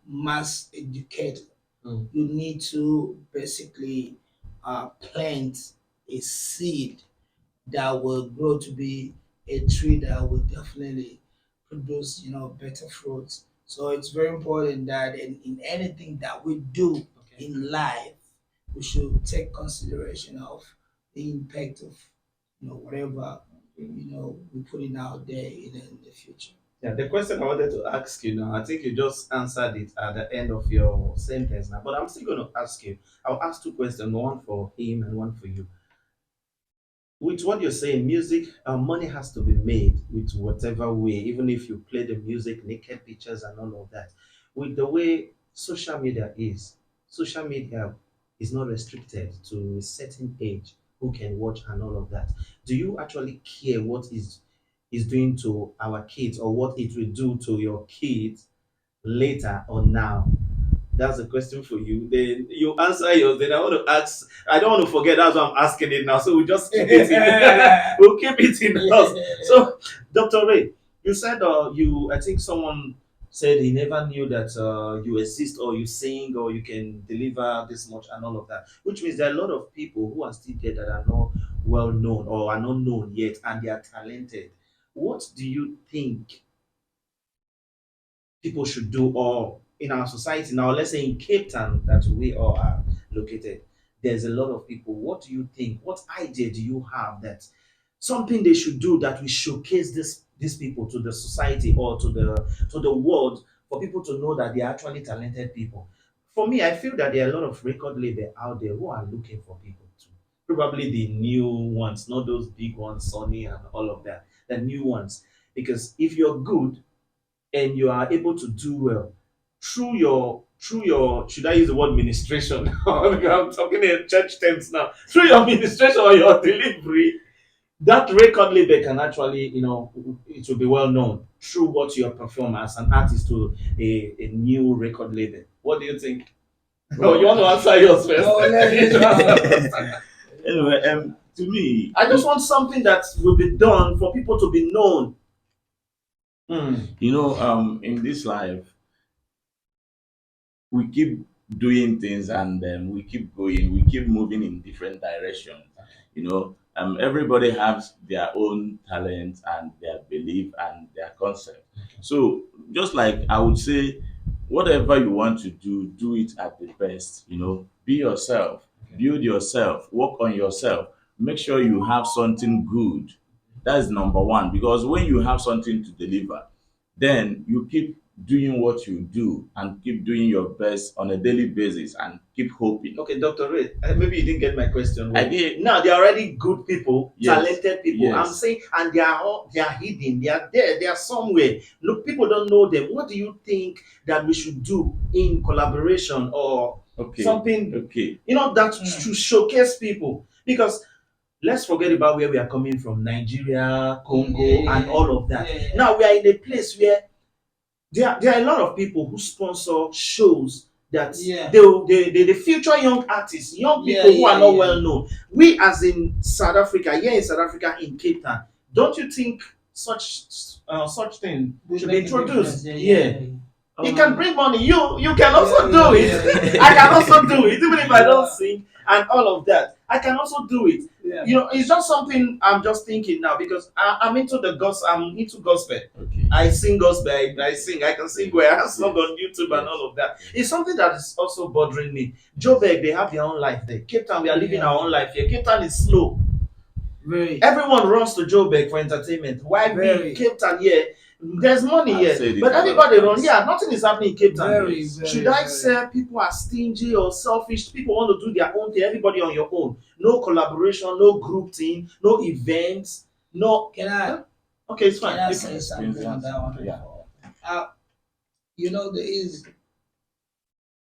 mass educator. Mm. You need to basically plant a seed that will grow to be a tree that will definitely produce, better fruits. So it's very important that in anything that we do Okay. in life, we should take consideration of the impact of, whatever, we put in out there in the future. Yeah, the question I wanted to ask you now, I think you just answered it at the end of your sentence now, but I'm still going to ask you. I'll ask two questions, one for him and one for you. With what you're saying, music, money has to be made with whatever way, even if you play the music, naked pictures, and all of that. With the way social media is not restricted to a certain age who can watch and all of that. Do you actually care what is doing to our kids or what it will do to your kids later or now? That's a question for you. Then you answer yours. Then I want to ask. I don't want to forget. That's why I'm asking it now. So we just keep it in. We'll keep it in us. So, Dr. Ray, you said you. I think someone said he never knew that you exist or you sing or you can deliver this much and all of that. Which means there are a lot of people who are still there that are not well known or are not known yet, and they are talented. What do you think people should do, or in our society now, let's say in Cape Town that we all are located, there's a lot of people. What do you think? What idea do you have that something they should do that will showcase these people to the society or to the world for people to know that they're actually talented people? For me, I feel that there are a lot of record label out there who are looking for people too. Probably the new ones, not those big ones, Sony and all of that. The new ones. Because if you're good, and you are able to do well through your should I use the word ministration? I'm talking in church terms now. Through your ministration or your delivery, that record label can actually, it will be well known through what you perform as an artist to a new record label. What do you think? Oh, you want to answer yours first? No, let me Anyway, to me, I just want something that will be done for people to be known. in this life, we keep doing things and we keep going, we keep moving in different directions. Everybody has their own talent and their belief and their concept. So, just like I would say, whatever you want to do, do it at the best. Be yourself, build yourself, work on yourself, make sure you have something good. That is number one, because when you have something to deliver, then you keep doing what you do and keep doing your best on a daily basis and keep hoping. Okay, Dr. Ray, maybe you didn't get my question I well. did. Now they're already good people, Yes. talented people. Yes. I'm saying, and they are hidden. They are there. They are somewhere. Look, people don't know them. What do you think that we should do in collaboration or Okay. something? Okay. That to showcase people, because let's forget about where we are coming from, Nigeria, Congo, and all of that. Yeah. Now we are in a place where there are a lot of people who sponsor shows that the future young artists, young people who are not well known. We as in South Africa, here in South Africa, in Cape Town, don't you think such thing should be introduced? It can bring money. You can also do it. I can also do it, even if I don't sing and all of that. I can also do it. It's just something I'm just thinking now because I'm into the gospel. I'm into gospel. Okay. I sing gospel. I sing. I can sing where I have song on YouTube and all of that. It's something that is also bothering me. Joburg, they have their own life there. Cape Town, we are living our own life here. Cape Town is slow. Very. Everyone runs to Joburg for entertainment. Why we Cape Town here? There's money here, but everybody runs. Yeah, nothing is happening in Cape Town. Should I say people are stingy or selfish? People want to do their own thing. Everybody on your own. No collaboration, no group team, no events, no. Can I? Okay, it's fine. Can I say something on that one? Yeah. There is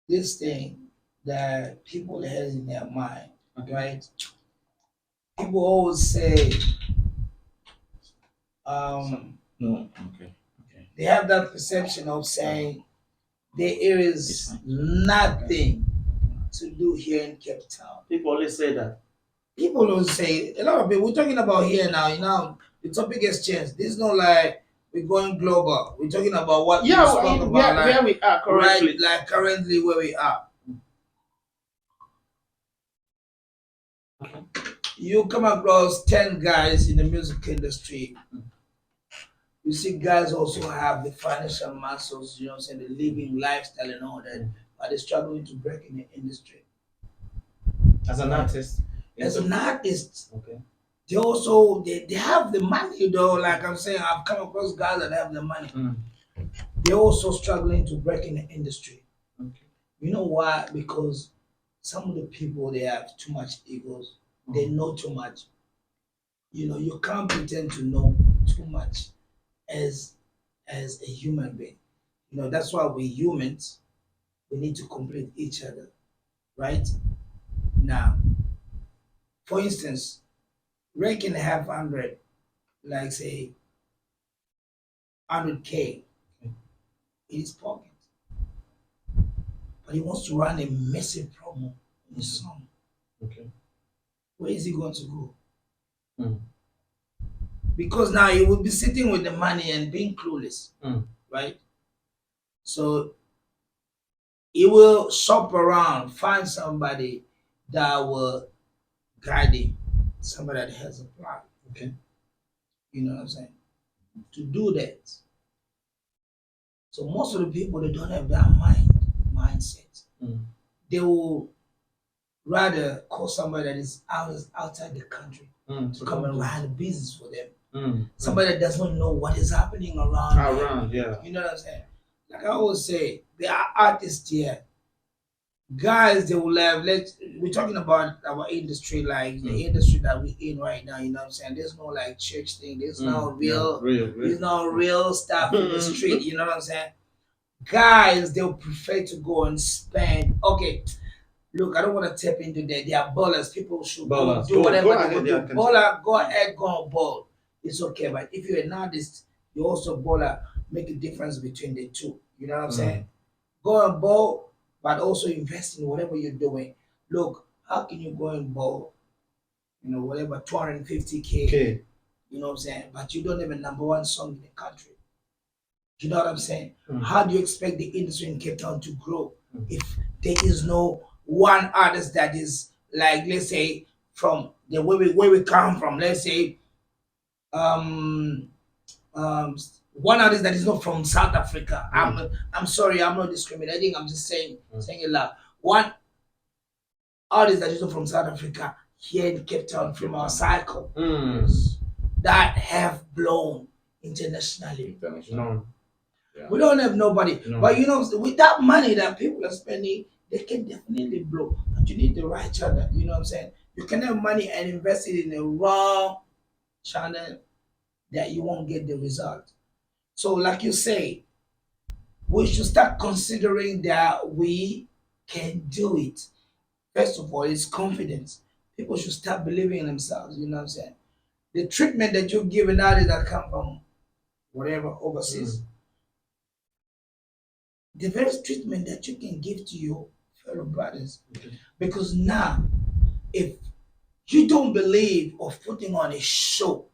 this thing that people have in their mind, right? People always say, No. Okay. they have that perception of saying there is nothing to do here in Cape Town. People always say that. People always say, a lot of people, we're talking about here now, the topic has changed. This is not like we're going global. We're talking about what you spoke about, where we are currently. right, like currently where we are. You come across 10 guys in the music industry. You see guys also have the financial muscles, saying the living lifestyle and all that, but they're struggling to break in the industry. As an artist. As an artist, Okay. they also they have the money though. Like I'm saying, I've come across guys that have the money. They're also struggling to break in the industry. Okay. You know why? Because some of the people, they have too much egos. They know too much. You can't pretend to know too much as a human being. That's why we humans, we need to complete each other, right? Now, for instance, Ray can have 100, like say 100K in his pocket, but but he wants to run a massive promo in his song. Okay. Where is he going to go? Mm. Because now he will be sitting with the money and being clueless, Mm. right? So he will shop around, find somebody that will guide him, somebody that has a plan. Okay. You know what I'm saying? To do that. So most of the people they don't have that mindset. Mm. They will rather call somebody that is outside the country to come and run a business for them. Somebody that does not know what is happening around there. Around, yeah. You know what I'm saying? Like I always say, there are artists here. Guys, they will have we're talking about our industry, like the industry that we're in right now, you know what I'm saying? There's no like church thing, there's no real, there's no real stuff in the street, you know what I'm saying? Guys, they'll prefer to go and spend. Okay, look, I don't want to tap into that. They are ballers. People should Ballers. do whatever Go they ahead, want yeah, to do. Baller, go ahead, go on ball. It's okay. But if you're an artist, you also baller. Make a difference between the two. You know what I'm saying? Go on ball, but also invest in whatever you're doing. Look, how can you go and ball? You know, whatever 250K. Okay. You know what I'm saying? But you don't have a number one song in the country. You know what I'm saying? Mm. How do you expect the industry in Cape Town to grow if there is no one artist that is like, let's say, from the where we come from, let's say, um, one artist that is not from South Africa. I'm sorry, I'm not discriminating. I'm just saying it loud. One artist that is not from South Africa here in Cape Town from our cycle that have blown internationally. No. Yeah. We don't have nobody. No. But you know, with that money that people are spending, they can definitely blow. But you need the right channel. You know what I'm saying? You can have money and invest it in the wrong channel that you won't get the result. So, like you say, we should start considering that we can do it. First of all, it's confidence. People should start believing in themselves. You know what I'm saying? The treatment that you're giving out is that come from whatever overseas. The very treatment that you can give to your fellow brothers. Because now, if you don't believe of putting on a show,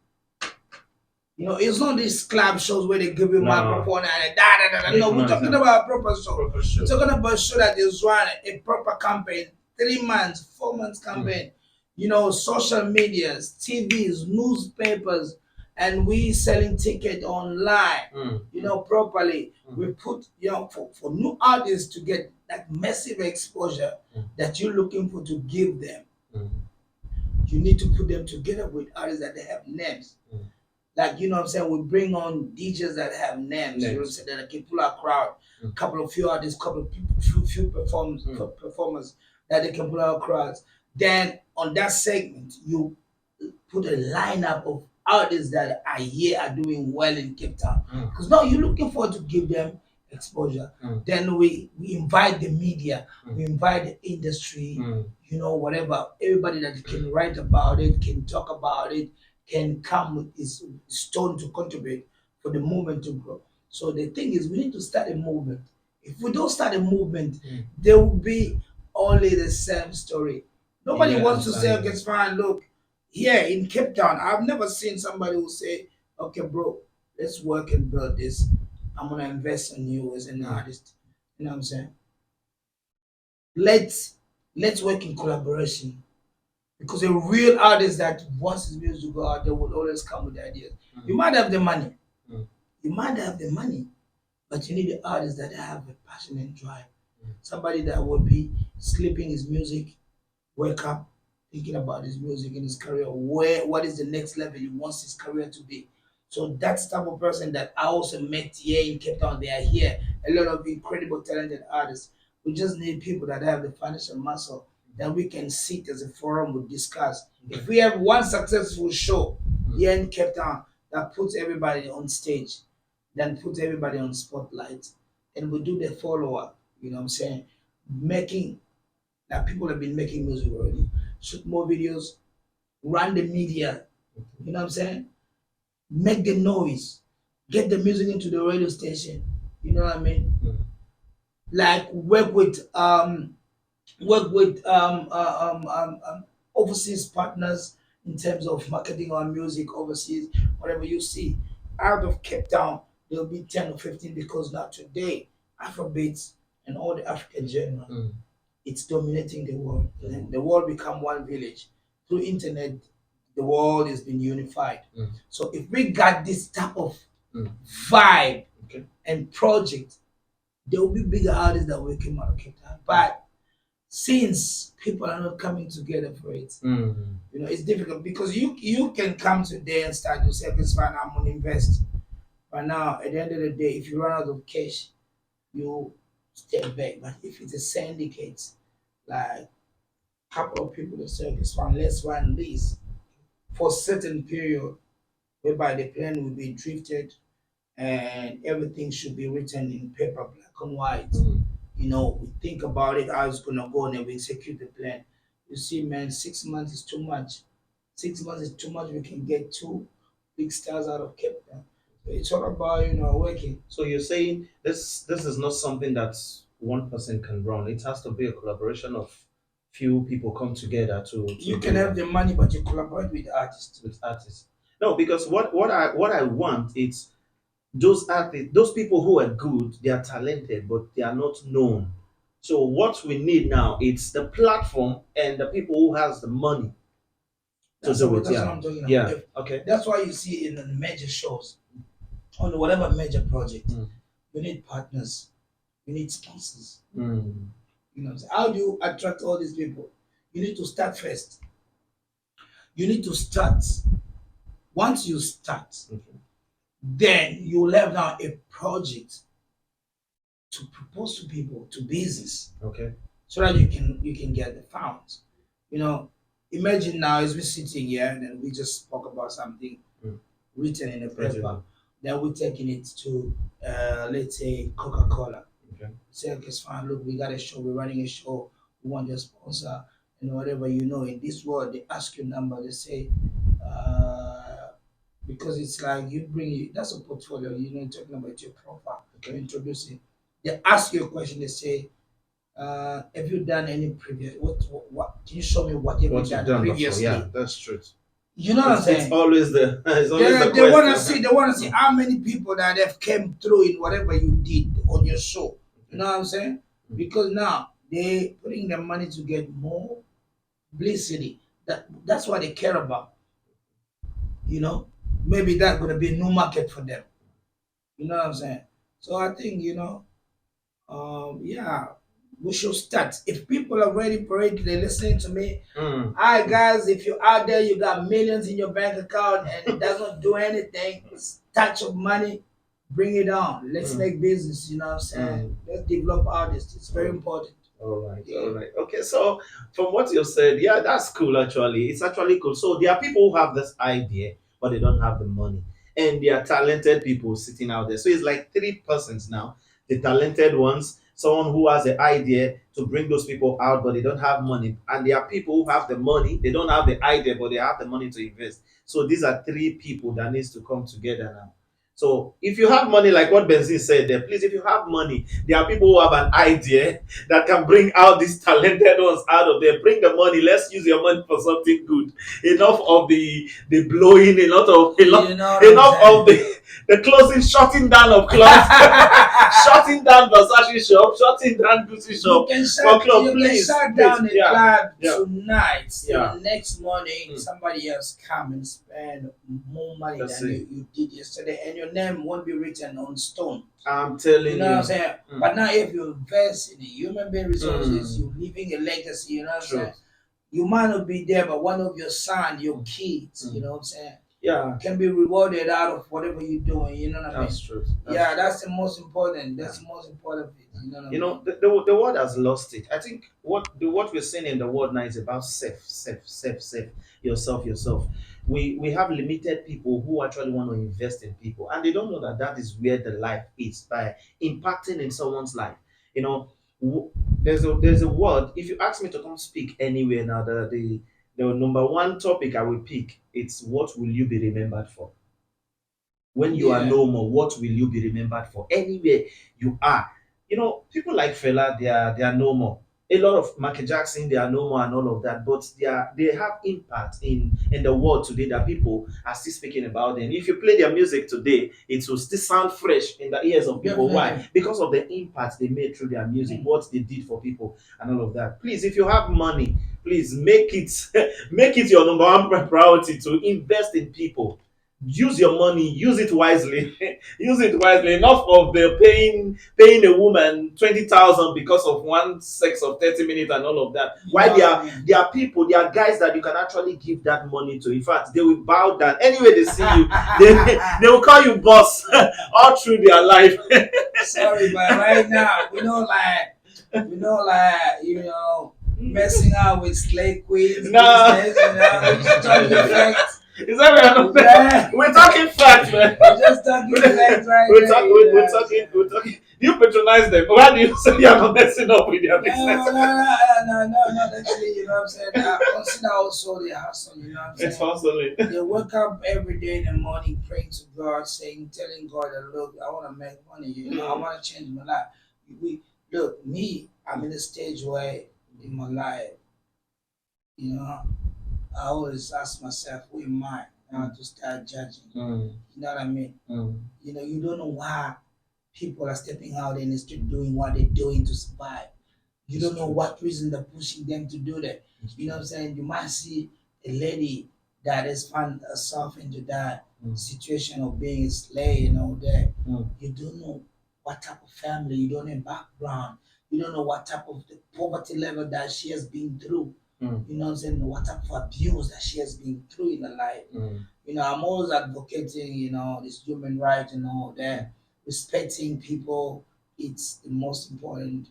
you know, it's not these club shows where they give you microphone and da da da da. No, we're talking about a proper show. We're talking about a show that is run a proper campaign, 3 months, 4 months campaign. You know, social medias, TVs, newspapers, and we selling ticket online. You know, properly. We put, you know, for new artists to get that massive exposure that you're looking for to give them. You need to put them together with artists that they have names. Like, you know what I'm saying? We bring on DJs that have names. You know what I'm saying? That can pull our crowd. Couple of few artists, couple of people, few performers that they can pull our crowds. Then on that segment, you put a lineup of artists that are here are doing well in Cape Town. Because now you're looking forward to give them exposure. Then we invite the media, we invite the industry, you know, whatever. Everybody that can write about it, can talk about it, can come with his stone to contribute for the movement to grow. So the thing is, we need to start a movement. If we don't start a movement, there will be only the same story. Nobody wants to say, okay, it's fine, look, here in Cape Town, I've never seen somebody who say, okay, bro, let's work and build this. I'm gonna invest in you as an artist. You know what I'm saying? Let's work in collaboration. Because a real artist that wants his music to go out there will always come with ideas. You might have the money. You might have the money, but you need the artists that have a passion and drive. Somebody that will be sleeping his music, wake up, thinking about his music and his career. What is the next level he wants his career to be? So that's the type of person that I also met here in Cape Town. They are here. A lot of incredible, talented artists. We just need people that have the financial muscle that we can sit as a forum we discuss. If we have one successful show here in Cape Town that puts everybody on stage, then puts everybody on spotlight, and we do the follow up, you know what I'm saying? Making that people have been making music already, shoot more videos, run the media, you know what I'm saying? Make the noise, get the music into the radio station, you know what I mean? like work with overseas partners in terms of marketing our music overseas. Whatever you see out of Cape Town, there'll be 10 or 15 because now today, Afrobeats and all the African genre, it's dominating the world. And the world become one village. Through internet, the world has been unified. So if we got this type of vibe Okay. and project, there will be bigger artists that will come out of Cape Town. But since people are not coming together for it, it's difficult because you can come today and start your second fine, I'm gonna invest. But now at the end of the day, if you run out of cash, you step back. But if it's a syndicate, like a couple of people the circus fund, let's run this for a certain period whereby the plan will be drifted and everything should be written in paper, black and white. We think about it, how it's gonna go, and then we execute the plan. You see, man, 6 months is too much. 6 months is too much. We can get two big stars out of Cape Town. So it's all about working. So you're saying this is not something that one person can run. It has to be a collaboration of few people come together to You do can have that the money, but you collaborate with artists. with artists. No, because what I want is those artists, those people who are good, they are talented, but they are not known. So what we need now is the platform and the people who has the money to do it. That's what Yeah, I'm talking about. yeah. Okay. That's why you see in the major shows, on whatever major project, you need partners, you need sponsors. So how do you attract all these people? You need to start first. You need to start. Once you start, then you will have now a project to propose to people, to business, Okay. so that you can get the funds. You know, Imagine now as we're sitting here and we just spoke about something written in a paper. Then we're taking it to let's say Coca-Cola. Okay. Say, okay, it's fine. Look, we got a show. We're running a show. We want your sponsor and whatever. In this world, they ask your number. They say, because it's like that's a portfolio. Talking about your profile. Okay. You're introducing. They ask you a question. They say, have you done any previous? What? Can you show me what you've What you've done done before? previously? Yeah, that's true. You know what I'm It's saying? always the it's always the They want to question. see. They want to see how many people that have came through in whatever you did on your show. You know what I'm saying? Because now they putting their money to get more publicity. That's what they care about. Maybe that's gonna be a new market for them. You know what I'm saying? So I think yeah, we should start. If people are ready for it, they're listening to me. All right, guys, if you're out there, you got millions in your bank account and it doesn't do anything, it's touch of money, bring it on. Let's make business, you know what I'm saying? Let's develop artists. It's very important. All right, Yeah. all right. Okay, so from what you said, yeah, that's cool actually. It's actually cool. So there are people who have this idea, but they don't have the money. And there are talented people sitting out there. So it's like three persons now. The talented ones, someone who has the idea to bring those people out, but they don't have money. And there are people who have the money, they don't have the idea, but they have the money to invest. So these are three people that needs to come together now. So if you have money, like what Benzin said there, please, if you have money, there are people who have an idea that can bring out these talented ones out of there. Bring the money. Let's use your money for something good. Enough of the blowing. You know what Enough I'm of the closing, shutting down of clubs, shutting down Versace shop, shutting down Gucci shop. You can shut down a club yeah, tonight. yeah. The next morning, somebody else come and spend more money That's than it. you did yesterday, and your name won't be written on stone. I'm telling You know what I'm saying? Mm. But now, if you invest in human being resources, you're leaving a legacy. You know what I'm True. saying? You might not be there, but one of your son, your kids, you know what I'm saying, Yeah, can be rewarded out of whatever you're doing. You know what I mean? that's true. That's the most important. That's the most important thing. You know what I mean? The world has lost it. I think what we're seeing in the world now is about self, yourself. We have limited people who actually want to invest in people, and they don't know that that is where the life is by impacting in someone's life. You know, there's a word. If you ask me to come speak anywhere now, the number one topic I will pick, it's what will you be remembered for? When you are Yeah. no more, what will you be remembered for? Anywhere you are, people like Fela, they are no more. A lot of Michael Jackson, they are no more and all of that, but they have impact in the world today that people are still speaking about them. If you play their music today, it will still sound fresh in the ears of people. Definitely. Why? Because of the impact they made through their music, what they did for people and all of that. Please, if you have money, please make it make it your number one priority to invest in people. Use your money, use it wisely. Use it wisely. Enough of the paying a woman 20,000 because of one sex of 30 minutes and all of that. You Why know there what I are mean? there are people, there are guys that you can actually give that money to. In fact, they will bow down anyway they see you. They will call you boss all through their life. Sorry, but right now messing out with slave queens No. business, we're just talking facts. Is that we are not Yeah. we're talking facts, man. We're just talking facts right We're, there. talk, we're, we're talking. We're talking. Do you patronize them? Why do you say you're not messing up with their No, business? not actually, you know what I'm saying? I consider also the hustle, you know what I'm It's saying? hustling. They wake up every day in the morning praying to God, telling God that look, I want to make money, I want to change my life. Look, me, I'm in a stage where in my life, you know, I always ask myself, who am I now to start judging? You know what I mean? You don't know why people are stepping out in the street doing what they're doing to survive. You don't know what reason they're pushing them to do that. You know what I'm saying? You might see a lady that has found herself into that situation of being a slave and all that. You don't know what type of family, you don't know background, you don't know what type of the poverty level that she has been through. You know what I'm saying? What type of abuse that she has been through in her life. I'm always advocating, this human right and all that. Respecting people, it's the most important,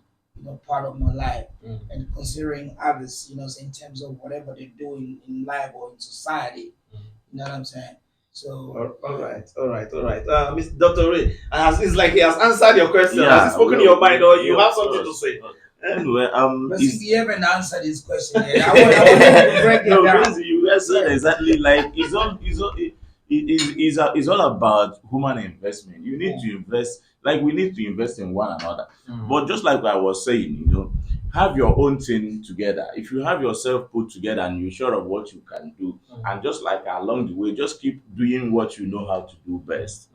part of my life. And considering others, in terms of whatever they do in life or in society. You know what I'm saying? So All right. Mr. Dr. Ray, it's like he has answered your question. Yeah, Has he spoken your mind, or you have something to say? Anyway, but since you haven't answered this question yet, I want you to break it no, down. basically, you guys said Yeah. exactly like it's all about human investment. You need to invest, like we need to invest in one another. But just like I was saying, have your own thing together. If you have yourself put together and you're sure of what you can do, and just like along the way, just keep doing what you know how to do best.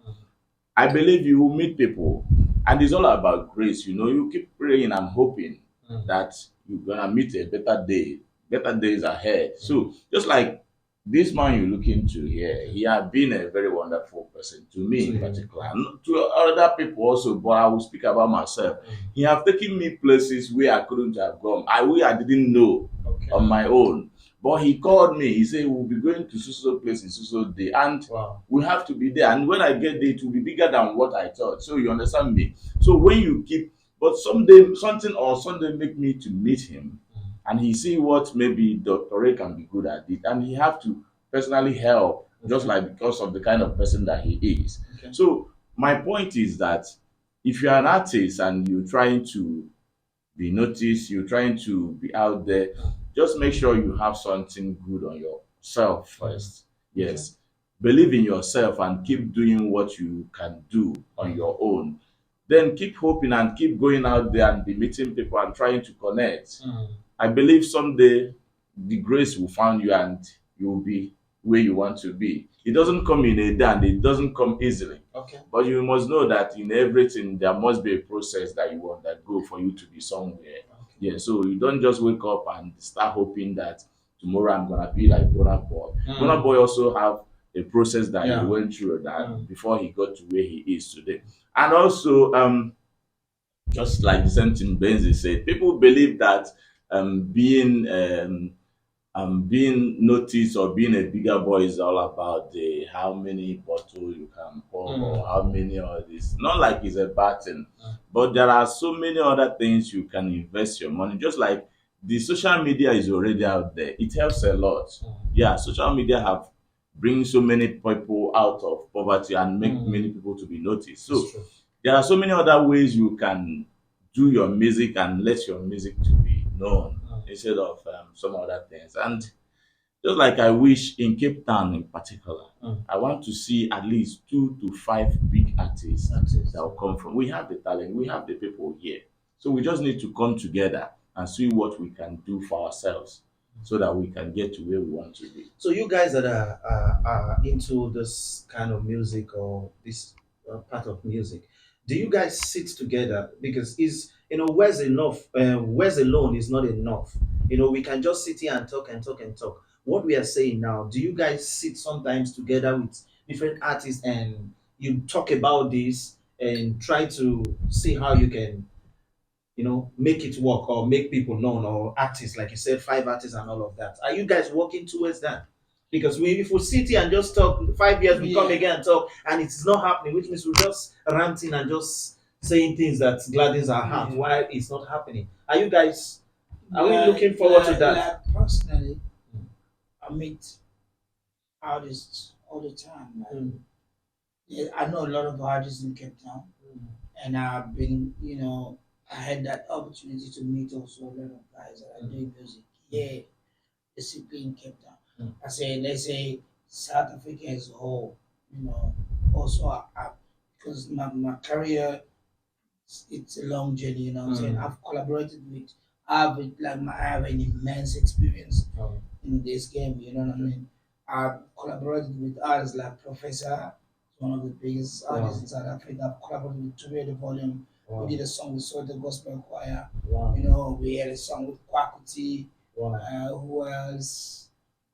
I believe you will meet people, and it's all about grace. You keep praying and hoping that you're gonna meet a better day, better days ahead. So just like this man you're looking to here, he has been a very wonderful person to me in particular, and to other people also. But I will speak about myself. He have taken me places where I couldn't have gone. I didn't know on my own. But he called me. He said, we'll be going to so place in so day. And we have to be there. And when I get there, it will be bigger than what I thought. So you understand me? So when you keep, but someday, something or Sunday make me to meet him. And he see what maybe Dr. Ray can be good at it. And he have to personally help, just like because of the kind of person that he is. So my point is that if you're an artist and you're trying to be noticed, you're trying to be out there, just make sure you have something good on yourself first. Yes. Believe in yourself and keep doing what you can do on your own. Then keep hoping and keep going out there and be meeting people and trying to connect. I believe someday the grace will find you and you'll be where you want to be. It doesn't come in a day and it doesn't come easily. But you must know that in everything there must be a process that you want that go for you to be somewhere. Yeah, so you don't just wake up and start hoping that tomorrow I'm gonna be like Burna Boy. Burna Boy also have a process that he went through that before he got to where he is today. And also, just like the same thing Benzin said, people believe that being noticed or being a bigger boy is all about the how many bottles you can pour or how many of this. Not like it's a bad thing, but there are so many other things you can invest your money. Just like the social media is already out there, it helps a lot. Yeah, social media have bring so many people out of poverty and make many people to be noticed. So there are so many other ways you can do your music and let your music to be known instead of some other things. And just like I wish in Cape Town in particular, I want to see at least 2 to 5 big artists Artists. that will come from. We have the talent, we have the people here. So we just need to come together and see what we can do for ourselves so that we can get to where we want to be. So you guys that are into this kind of music or this part of music, do you guys sit together? Because is words enough? Words alone is not enough. We can just sit here and talk and talk and talk. What we are saying now, do you guys sit sometimes together with different artists and you talk about this and try to see how you can make it work or make people known or artists, like you said, five artists and all of that. Are you guys working towards that? Because if we sit here and just talk 5 years, we come again and talk, and it's not happening, which means we're just ranting and just saying things that gladdens our heart while it's not happening. Are you guys? Are we looking forward to that? Like personally, I meet artists all the time. Yeah, I know a lot of artists in Cape Town, and I've been, I had that opportunity to meet also a lot of guys that are doing music. Yeah, basically in Cape Town. I say, let's say South Africa as a whole, also because my career, it's a long journey, what I'm saying. I've collaborated with, I have an immense experience in this game, you know what I mean. I've collaborated with artists like Professor, one of the biggest artists in South Africa. I've collaborated with Touré the Volume. We did a song with Soul the Gospel Choir. We had a song with Kwakuti. Who else?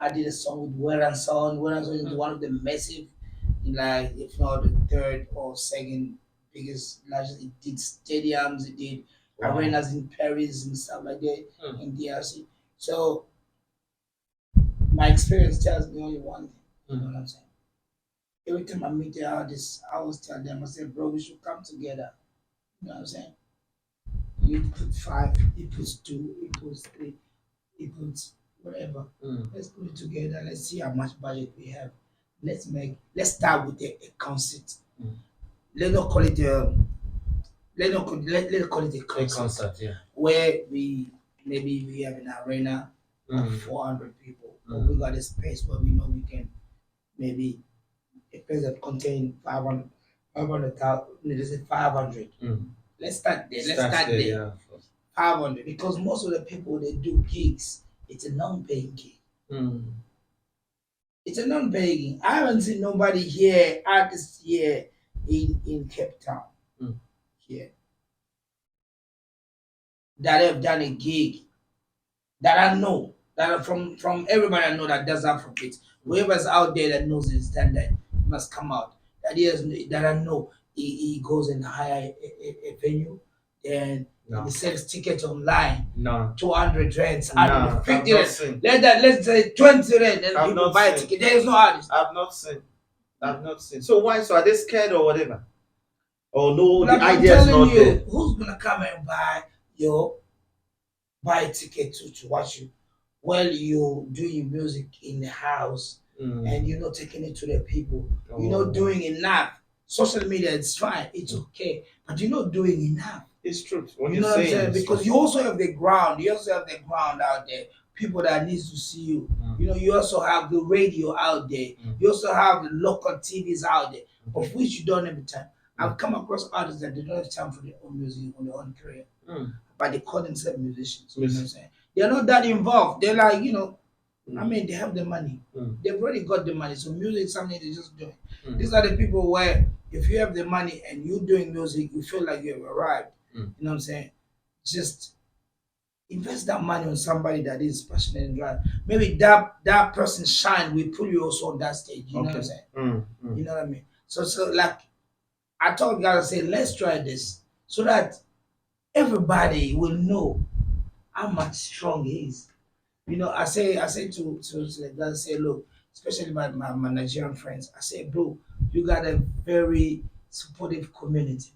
I did a song with Where and Son. Where and Son is one of the massive, like if not the third or second biggest, largest. It did stadiums, it did arenas in Paris and stuff like that in DRC. So my experience tells me only one thing. You know what I'm saying? Every time I meet the artists, I always tell them, I say, bro, we should come together. You know what I'm saying? You put five, he puts two, he puts three, he puts whatever. Let's put it together. Let's see how much budget we have. Let's start with a concert. Let's not call it let's call it a concert. Where maybe we have an arena of 400 people, or we got a space where we know we can maybe a place that contain 500,000, let's say 500. Let's start there. Let's start there. Yeah, 500, because most of the people they do gigs, it's a non-paying gig. It's a non-paying gig. I haven't seen nobody here, artists here in Cape Town here that have done a gig that I know, that are from everybody I know that does Afrobeat. Whoever's out there that knows his standard must come out. That I know he goes and hire a venue, and he sells tickets online. 200 rands, 50 rands. Let's say 20 rands, and people buy a ticket. There is no artist. I've not seen. So why? So are they scared or whatever? Or no, the idea is not there. Who's gonna come and buy a ticket to watch you while you doing music in the house and you're not taking it to the people? You're not doing enough. Social media, it's fine, it's okay, but you're not doing enough. It's true. You know what I'm saying? Because you also have the ground. You also have the ground out there. People that needs to see you. You also have the radio out there. You also have the local TVs out there, of which you don't have the time. I've come across artists that they don't have time for their own music or their own career, but they call themselves musicians. You know what I'm saying? They're not that involved. They're like, I mean, they have the money. They've already got the money. So music is something they're just doing. These are the people where if you have the money and you're doing music, you feel like you have arrived. You know what I'm saying? Just invest that money on somebody that is passionate and drive. Maybe that person shine will put you also on that stage. You know what I'm saying? You know what I mean? So like I told God, I said, let's try this so that everybody will know how much strong he is. I say to the guys, I say, look, especially my Nigerian friends, I say, bro, you got a very supportive community.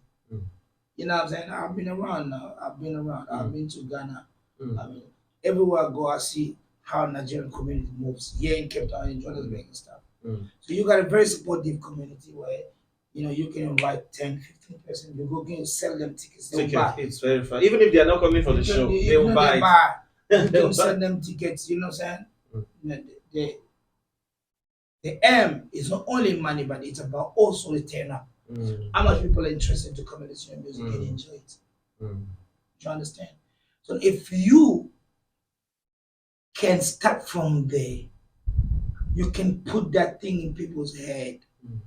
You know what I'm saying? I've been around now. I've been to Ghana. I mean, everywhere I go, I see how Nigerian community moves here in Cape Town, in Johannesburg and stuff. So you got a very supportive community where you can invite 10, 15%. You go and sell them tickets. It's very fun. Even if they are not coming for the show, they will buy. You can send them tickets. You know what I'm saying? The aim is not only money, but it's about also the turn up. How much people are interested to come and listen to your music and Mm. enjoy it? Mm. Do you understand? So if you can start from there, you can put that thing in people's head. Mm.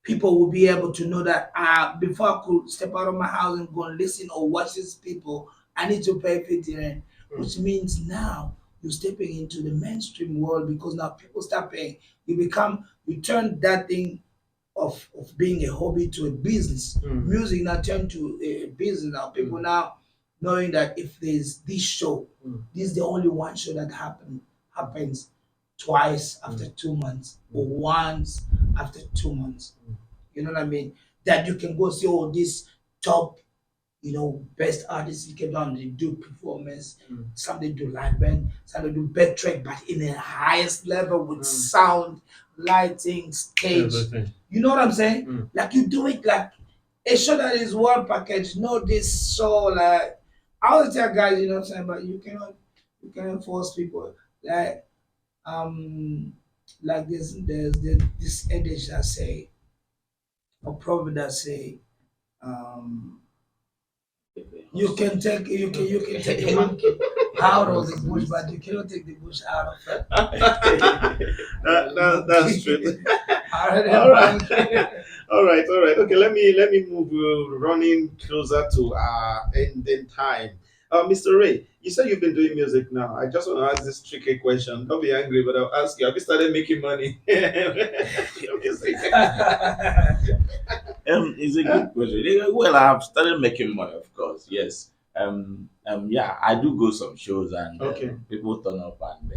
People will be able to know that before I could step out of my house and go and listen or watch these people, I need to pay 50 rand. Which means now you're stepping into the mainstream world because now people start paying. You turn that thing of being a hobby to a business. Mm. Music now turned to a business now. People now knowing that if there's this show, this is the only one show that happens twice after 2 months or once after 2 months. You know what I mean? That you can go see all this top, best artists in Cape Town. They do performance, some they do live band, some they do back track, but in the highest level with sound, lighting, stage. Everything. You know what I'm saying? Like you do it like a show that is one package, not this show like I always tell guys, you know what I'm saying, but you cannot force people. Um like this adage that say or proverb that say um you can take a monkey out of the bush, but you cannot take the bush out of it. That's true. Out of All the right. monkey. All right. Okay, let me move running closer to our ending time. Mr. Ray, you said you've been doing music now. I just want to ask this tricky question. Don't be angry, but I'll ask you: have you started making money? Your music. It's a good question. Well, I have started making money, of course. Yes. Yeah, I do go some shows and Okay. people turn up and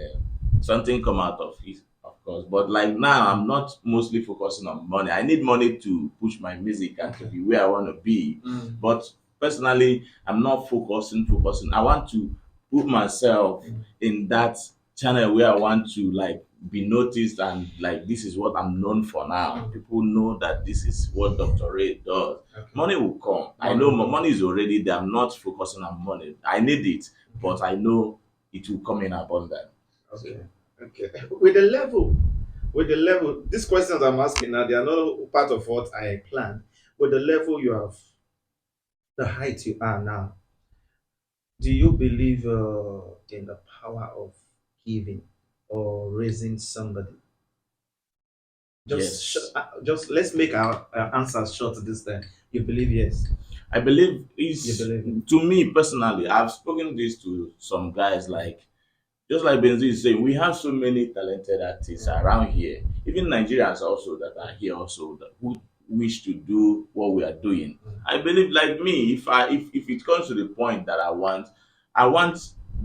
something come out of it, of course. But like now, I'm not mostly focusing on money. I need money to push my music and to be where I want to be. But personally, I'm not focusing. I want to put myself in that channel where I want to like be noticed and like this is what I'm known for now. People know that this is what Dr. Ray does. Money will come. I know money is already there. I'm not focusing on money. I need it, but I know it will come in abundance. Okay. Okay. With the level, these questions I'm asking now, they are not part of what I planned. With the level you have, the height you are now, do you believe in the power of giving or raising somebody? Yes. Just let's make our answers short this time. You believe yes? I believe You believe it? to me personally, I've spoken this to some guys like just like Benzin is saying, we have so many talented artists around here, even Nigerians also that are here also that who wish to do what we are doing. I believe like me, if it comes to the point that I want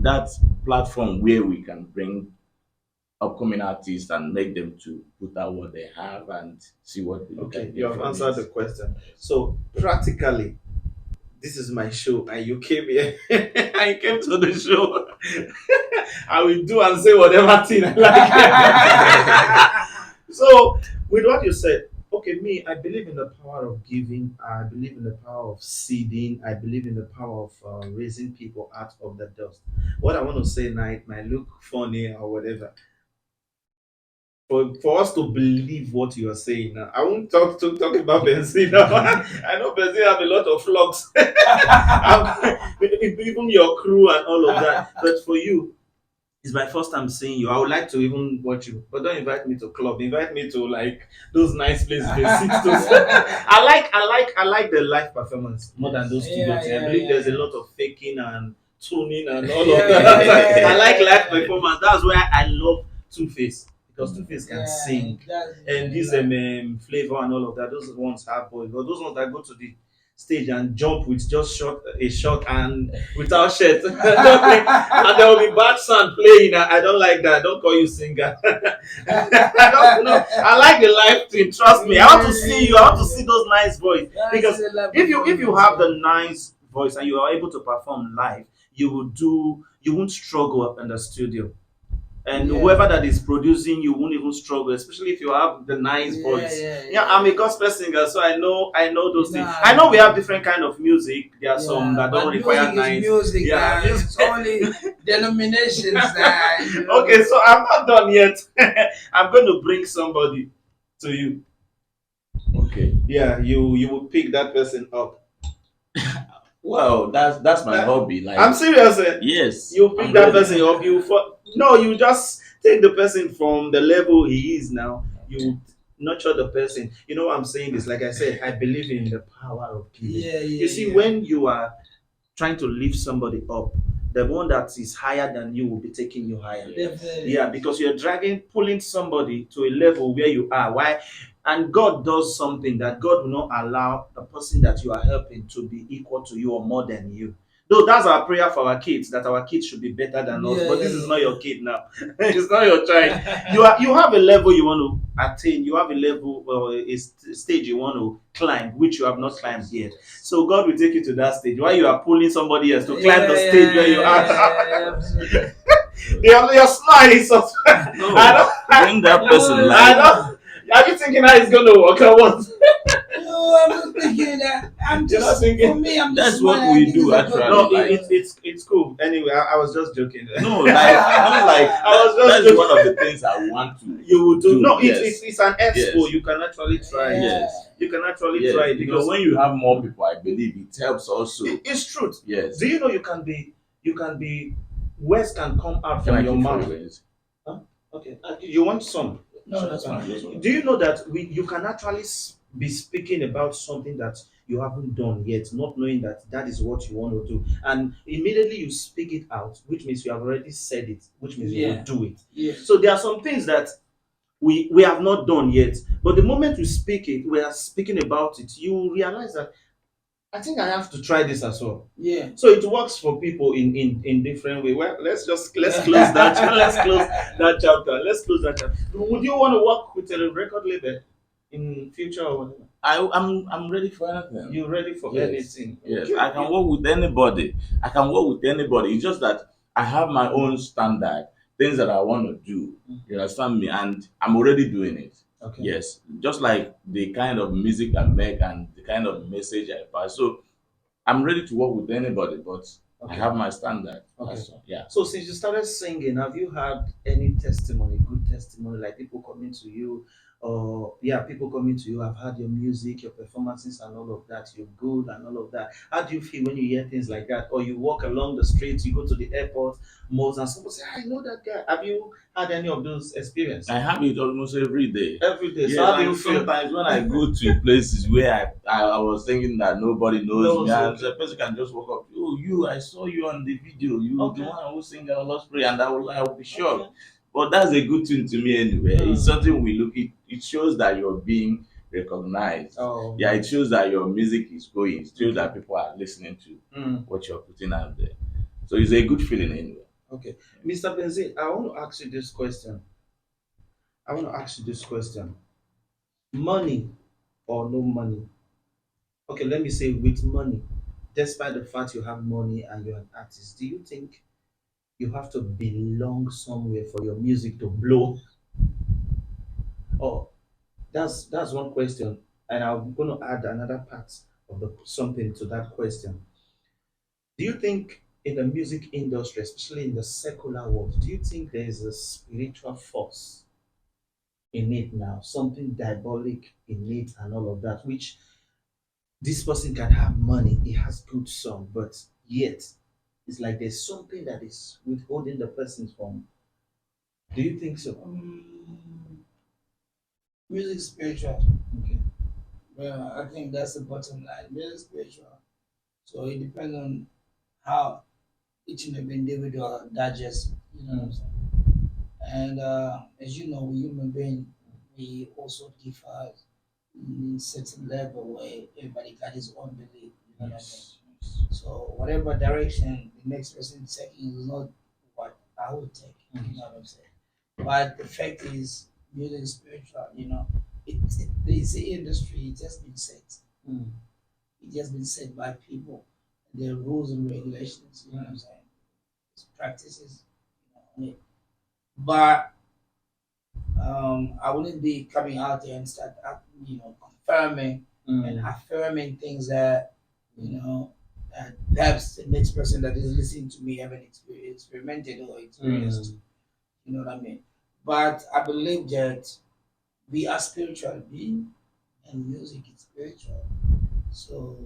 that platform where we can bring upcoming artists and make them to put out what they have and see what we Okay, can you get have from answered the it. question. So practically, this is my show, and you came here. I came to the show. I will do and say whatever thing I like. So, with what you said, okay, me, I believe in the power of giving. I believe in the power of seeding. I believe in the power of raising people out of the dust. What I want to say now, it might look funny or whatever. For us to believe what you are saying now, I won't talk about Benzin now. I know Benzin have a lot of flocks, even your crew and all of that. But for you, it's my first time seeing you. I would like to even watch you, but don't invite me to club. Invite me to like those nice places they sit to. I like the live performance more than those studio things. I believe there's a lot of faking and tuning and all of that. I like live performance. That's why I love Two Face because Two Face can sing and this flavor and all of that. Those ones have voice, but those ones that go to the stage and jump with just a shot and without shirt. And there will be bad sound playing. I don't like that. I don't call you singer. I don't know. I like the live thing. Trust me. I want to see you. I want to see those nice voice. Because if you have the nice voice and you are able to perform live, you won't struggle in the studio. And whoever that is producing you won't even struggle, especially if you have the nice voice. Yeah, I'm a gospel singer, so I know those things. I know we have different kind of music. There are some that don't require nice. Music, Yeah, it's only denominations that. Okay, so I'm not done yet. I'm going to bring somebody to you. Okay. Yeah, you will pick that person up. Well, that's my That, hobby. I'm Like, serious. yes, You pick I'm that ready. person up. No, you just take the person from the level he is now. Okay. You nurture the person. You know what I'm saying is, like I said, I believe in the power of giving. Yeah, You yeah, see, yeah. when you are trying to lift somebody up, the one that is higher than you will be taking you higher. Definitely. Yeah, because you're pulling somebody to a level where you are. Why? And God does something that God will not allow the person that you are helping to be equal to you or more than you. Though that's our prayer for our kids, that our kids should be better than us. Yeah, But yeah, this is not yeah. your kid now. It's not your child. You have a level you want to attain. You have a level or a stage you want to climb, which you have not climbed yet. So God will take you to that stage. While you are pulling somebody else to climb the Yeah, stage where you yeah, are. yeah, yeah, absolutely. You're smiling. So I No, bring that person. No, I Like, don't. Are you thinking how it's going to work or what? no, I'm not thinking that. I'm You're not just, for thinking. me, I'm just that's what smiling. I we think it's do a good actually. No, thing, Like, it's cool. Anyway, I was just joking. no, like, no, like I was just that's joking. one of the things I want to You will do. do. No, Yes, it's an expo. yes, You can actually try it. Yeah. yes, You can actually try yes. it Because because when you have more people, I believe it helps also. it's truth. Yes. Do you know you can be words can come out Can from I your keep for mouth. you guys? Huh? Okay. You want some? No, that's fine. Just one. Do you know that you can actually be speaking about something that you haven't done yet, not knowing that that is what you want to do, and immediately you speak it out, which means you have already said it, which means you will Yeah. do it. Yeah. So there are some things that we have not done yet, but the moment we speak it, we are speaking about it. You realize that I think I have to try this as well. Yeah. So it works for people in different way. Well, let's close that. Let's close that chapter. Let's close that chapter. Would you want to work with a record label in future or whatever? I'm ready for anything. You ready for Yes, anything? yes. Okay. I can work with anybody. I can work with anybody. It's just that I have my own standard, things that I want to do. You understand me? And I'm already doing it. Okay. Yes. Just like the kind of music I make and the kind of message I pass. So I'm ready to work with anybody, but I Okay. have my standard. Okay. That's all. Yeah. So since you started singing, have you had any testimony, good testimony, like people coming to you, or yeah, people coming to you have heard your music, your performances, and all of that. You're good and all of that. How do you feel when you hear things like that? Or you walk along the streets, you go to the airport, malls, and someone say, "I know that guy." Have you had any of those experiences? I have it almost every day. Every day. So Yes, how do you and feel? sometimes when I go to places where I was thinking that nobody knows me, Knows, and okay. the person can just walk up, oh, you, I saw you on the video, you Okay. the one who sing our Lost Prayer, and I will be shocked. Okay. But that's a good thing to me anyway. It's Mm. something we look it shows that you're being recognized. Oh. Yeah, it shows that your music is going, it shows Okay. that people are listening to Mm. what you're putting out there. So it's a good feeling anyway. Okay. Mr. Benzin, I want to ask you this question. I want to ask you this question. Money or no money? Okay, let me say with money. Despite the fact you have money and you're an artist, do you think you have to belong somewhere for your music to blow? Oh, that's one question. And I'm going to add another part of the something to that question. Do you think in the music industry, especially in the secular world, do you think there is a spiritual force in it now, something diabolic in it and all of that, which this person can have money, he has good song, but yet it's like there's something that is withholding the person from. Do you think so? Music spiritual. Okay. Well, I think that's the bottom line. Music spiritual. So it depends on how each and every individual digests it. You know what I'm saying? And as you know, we human being, we also differ in certain level where everybody got his own belief. You know what I mean? Yes. So whatever direction the next person is taking is not what I would take. You know what I'm saying? But the fact is, music is spiritual. You know, it's the industry. It just been set. Mm. It just been set by people. There are rules and regulations. You know what I'm saying? It's practices. You know, on it. But I wouldn't be coming out there and start, confirming and Mm. affirming things that perhaps the next person that is listening to me haven't experimented or experienced. Mm. You know what I mean? But I believe that we are spiritual beings, and music is spiritual. So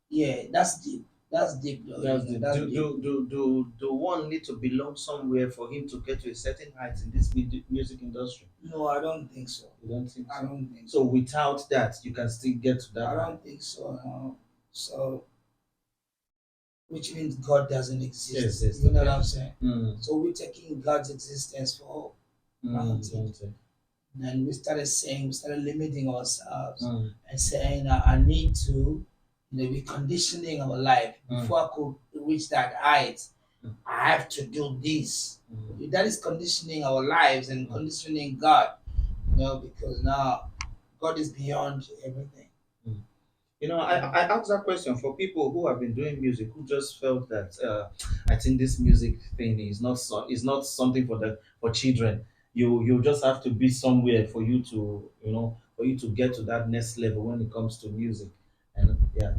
yeah, that's deep. That's deep, though. That's You the know, that's do deep. do one need to belong somewhere for him to get to a certain height in this music industry? No, I don't think so. You don't think I so? don't think So so. without that, you can still get to that I height. don't think so. No. So, which means God doesn't exist. Yes, yes, You know what okay. I'm saying? Mm. So we're taking God's existence for granted. Don't it? And we started saying, we started limiting ourselves Mm. and saying, I need to, be conditioning our life before I could reach that height. Mm. I have to do this. Mm. That is conditioning our lives and conditioning God, because now God is beyond everything. You know, I asked that question for people who have been doing music who just felt that I think this music thing is not something for for children. You just have to be somewhere for you to for you to get to that next level when it comes to music. And yeah,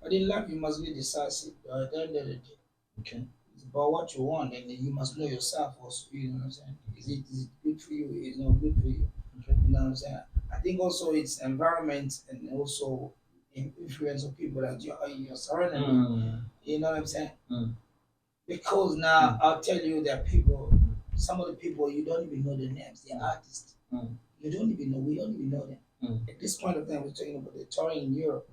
But in life, you must be decisive. At the end of the day, okay. it's about what you want, and then you must know yourself also. You know what I'm saying? Is it good for you? Is it not good for you? Okay. You know what I'm saying? I think also it's environment and also influence of people that you're surrounded with. Mm. You know what I'm saying? Mm. Because now I'll tell you that people, some of the people you don't even know their names. They're artists. Mm. You don't even know. We don't even know them. Mm. At this point of time, we're talking about the touring in Europe,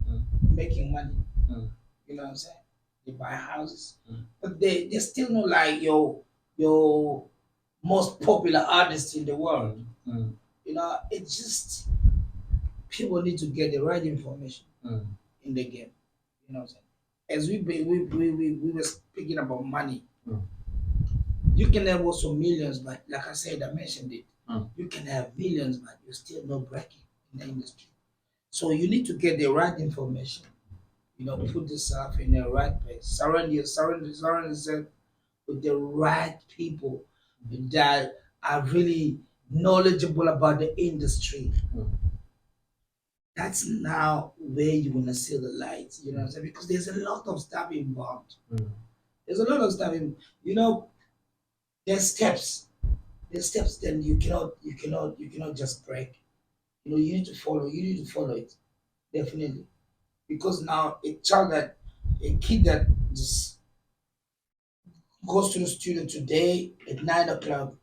Mm. making money. Mm. You know what I'm saying? They buy houses, Mm. but they still not like your most popular artist in the world. Mm. It's just people need to get the right information Mm. in the game. You know what I'm saying? As we were speaking about money, Mm. you can have also millions, but like I said, I mentioned it. Mm. You can have millions, but you're still not breaking in the industry. So you need to get the right information. Put yourself in the right place. Surround yourself with the right people that are really knowledgeable about the industry. Mm. That's now where you're gonna see the light. You know what I'm saying? Because there's a lot of stuff involved. Mm. There's a lot of stuff there's steps. There's steps then you cannot just break. You need to follow. You need to follow it. Definitely. Because now a kid that just goes to the studio today at 9 o'clock,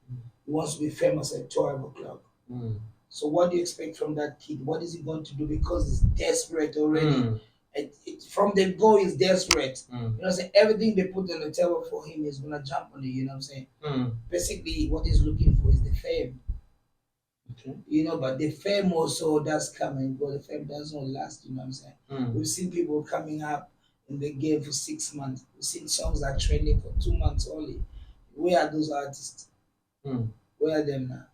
he wants to be famous at 12 o'clock. Mm. So what do you expect from that kid? What is he going to do? Because he's desperate already. Mm. From the go, he's desperate. Mm. You know what I'm saying? Everything they put on the table for him is gonna jump on it. You know what I'm saying? Mm. Basically, what he's looking for is the fame. Okay. But the fame also does come and go. The fame does not last. You know what I'm saying? Mm. We've seen people coming up in the game for 6 months. We've seen songs that are trending for 2 months only. Where are those artists? Mm. Where are them now?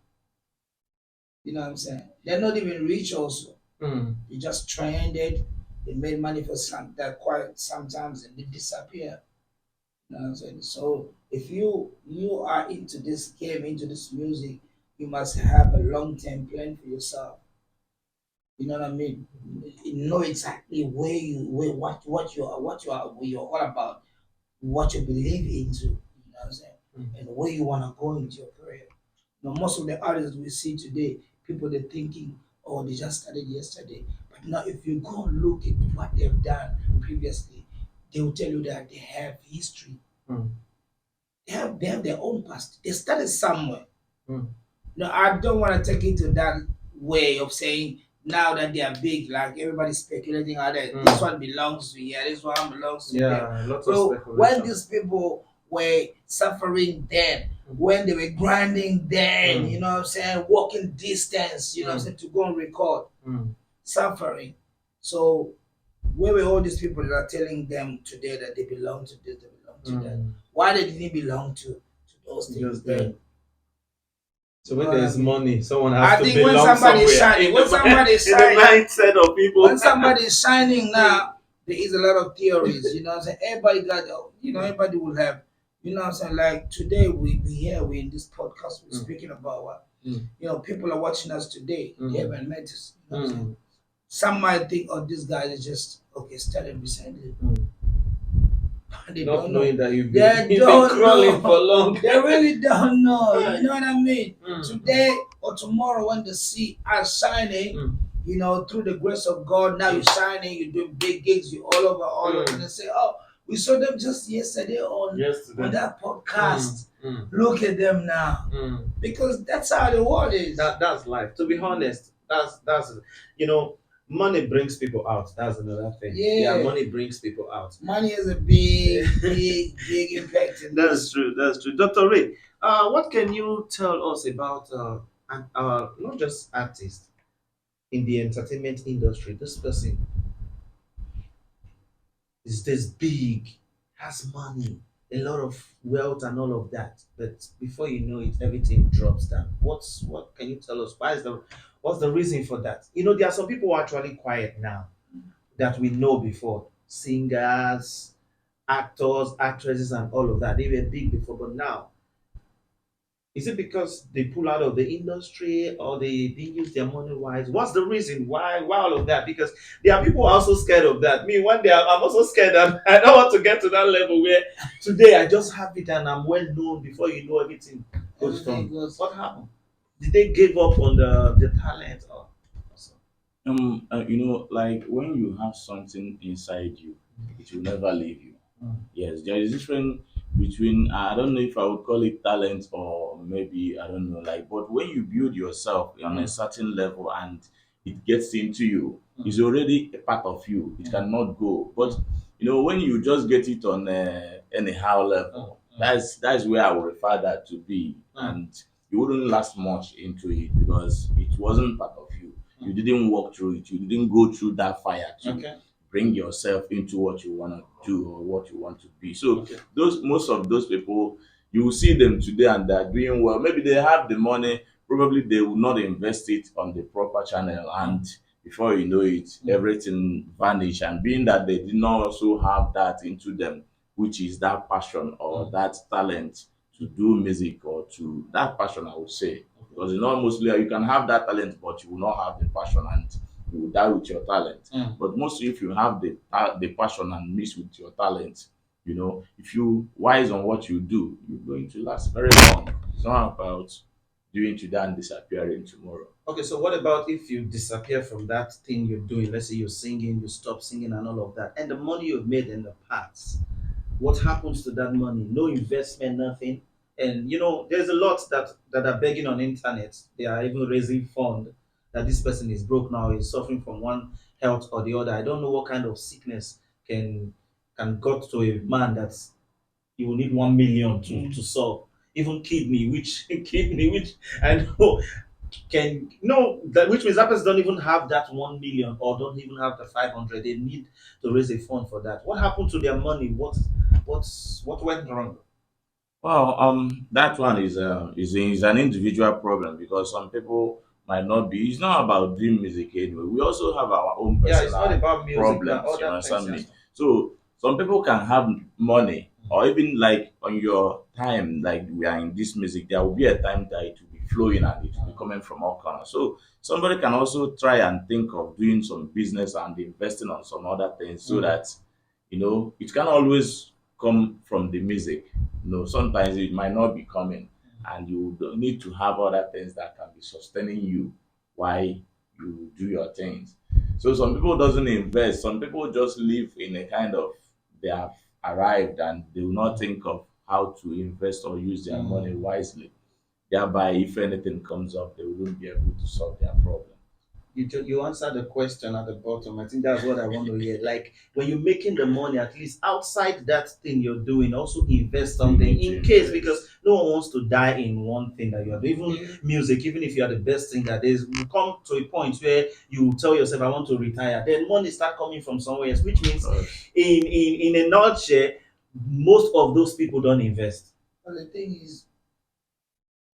You know what I'm saying? They're not even rich also. Mm. They just trended. They made money for that quite sometimes and they disappear. You know what I'm saying? So if you are into this game, into this music, you must have a long term plan for yourself. You know what I mean? You know exactly what you're all about, what you believe into. You know what I'm saying? Mm. And where you wanna go into your career. Most of the artists we see today, people they're thinking, oh, they just started yesterday. But now, if you go and look at what they've done previously, they will tell you that they have history. Mm. They have their own past. They started somewhere. Mm. No, I don't want to take it to that way of saying now that they are big, like everybody's speculating out there. This one belongs to here, this one belongs to there. Yeah, lots of So when speculation. these people were suffering then, when they were grinding then, you know what I'm saying, walking distance, you know what I'm saying, to go and record, Mm. suffering. So where were all these people that are telling them today that they belong to this, they belong to that? Why they didn't belong to those things Just then? then. So when You know what there's I mean? money, someone has I to think when belong somebody is somewhere. shining, In when the somebody is in the shining, mindset of people. when somebody is shining now, there is a lot of theories, you know what I'm saying? Everybody got, everybody will have, you know what I'm saying? Like today, we in this podcast, we're speaking about what, people are watching us today, they haven't met us, you know what I'm saying? Some might think, oh, this guy is just, started recently. They Not don't know. knowing that you've They been don't crawling know. for long. They really don't know. You know what I mean? Mm. Today or tomorrow, when they see us shining, through the grace of God, now you're shining, you're doing big gigs, you're all over, and they say, "Oh, we saw them just yesterday on that podcast. Look at them now." Because that's how the world is. That's life. To be honest, that's you know, money brings people out. That's another thing. Yeah. Money brings people out. Money has a big impact in That's this. true. That's true. Dr. Ray, what can you tell us about not just artists in the entertainment industry? This person is this big, has money, a lot of wealth and all of that. But before you know it, everything drops down. What can you tell us? What's the reason for that? There are some people who are actually quiet now that we know before. Singers, actors, actresses, and all of that. They were big before, but now is it because they pull out of the industry or they didn't use their money wise? What's the reason? Why all of that? Because there are people who are also scared of that. Me, one day I'm also scared that I don't want to get to that level where today I just have it and I'm well known before you know everything goes Everything from. goes. What happened? Did they give up on the talent or so? Like when you have something inside you, it will never leave you. Mm. Yes, there is difference between I don't know if I would call it talent or maybe I don't know, like, but when you build yourself on a certain level and it gets into you, it's already a part of you. It cannot go. But when you just get it on a anyhow level, that's where I would refer that to be, and you wouldn't last much into it because it wasn't part of you. You didn't walk through it. You didn't go through that fire to Okay. bring yourself into what you want to do or what you want to be. So Okay. those most of those people, you will see them today and they're doing well. Maybe they have the money, probably they will not invest it on the proper channel, and before you know it, everything vanish. And being that they did not also have that into them, which is that passion or that talent to do music or to that passion, I would say. Because mostly you can have that talent, but you will not have the passion and you will die with your talent. But mostly if you have the passion and mix with your talent, if you wise on what you do, you're going to last very long. It's not about doing today and disappearing tomorrow. Okay, so what about if you disappear from that thing you're doing? Let's say you're singing, you stop singing, and all of that, and the money you've made in the past, what happens to that money? No investment, nothing. And there's a lot that are begging on internet. They are even raising fund that this person is broke now, is suffering from one health or the other. I don't know what kind of sickness can got to a man that you will need 1 million to solve. Even kidney, which kidney, which I know can no that which means that person don't even have that 1 million or don't even have the 500. They need to raise a fund for that. What happened to their money? What went wrong? Well, that one is an individual problem because some people might not be. It's not about doing music anyway. We also have our own Yeah, it's not personal about music, but problems. You other things understand me? as well. So some people can have money, or even like on your time, like we are in this music, there will be a time that it will be flowing and it will be coming from all corners. So somebody can also try and think of doing some business and investing on some other things so that it can always come from the music. Sometimes it might not be coming, and you don't need to have other things that can be sustaining you while you do your things. So some people doesn't invest. Some people just live in a kind of they have arrived and they will not think of how to invest or use their money wisely. Thereby, if anything comes up, they wouldn't be able to solve their problem. You answered the question at the bottom. I think that's what I want to hear. Like when you're making the money, at least outside that thing you're doing, also invest something need to in case, invest. because no one wants to die in one thing that you're doing. Even music, even if you are the best singer, there's you come to a point where you tell yourself, I want to retire. Then money start coming from somewhere else, which means in a nutshell, most of those people don't invest. But the thing is,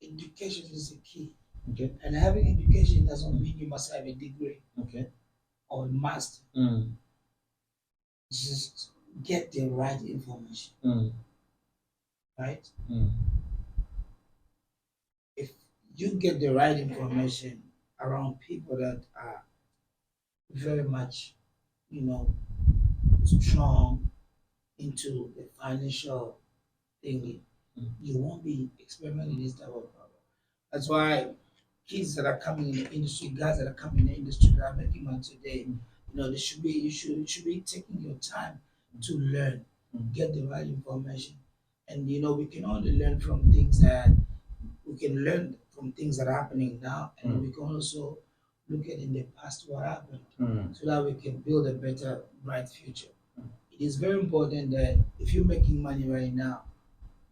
education is the key. Okay. And having education doesn't mean you must have a degree Okay. or a master. Mm. Just get the right information, Mm. right? Mm. If you get the right information around people that are very much, you know, strong into the financial thingy, you won't be experimenting this type of problem. That's why kids that are coming in the industry, guys that are coming in the industry that are making money today, they should be you should be taking your time to learn, get the right information, and we can only learn from things that we can learn from things that are happening now, and we can also look at in the past what happened, so that we can build a better, bright future. It is very important that if you're making money right now,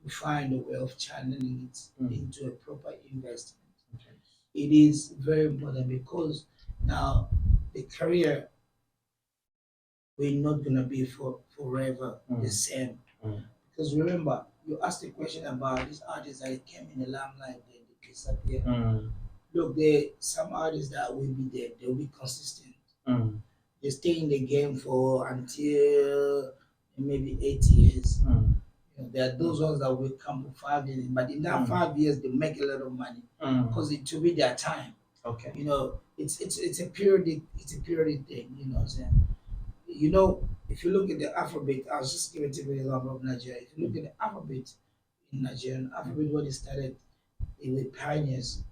you find a way of channeling it into a proper investment. It is very important because now the career we're not gonna be for forever the same. Because remember, you asked a question about these artists that came in the limelight, they disappear. Look, there some artists that will be there, they'll be consistent. They stay in the game for until maybe 8 years. There are those ones that will come for 5 years, but in that 5 years they make a lot of money because it will be their time. Okay. It's a periodic thing. You know what I'm saying? If you look at the alphabet, I was just giving you an example of Nigeria. If you look at the alphabet in Nigeria, alphabet when it started, it was pioneers.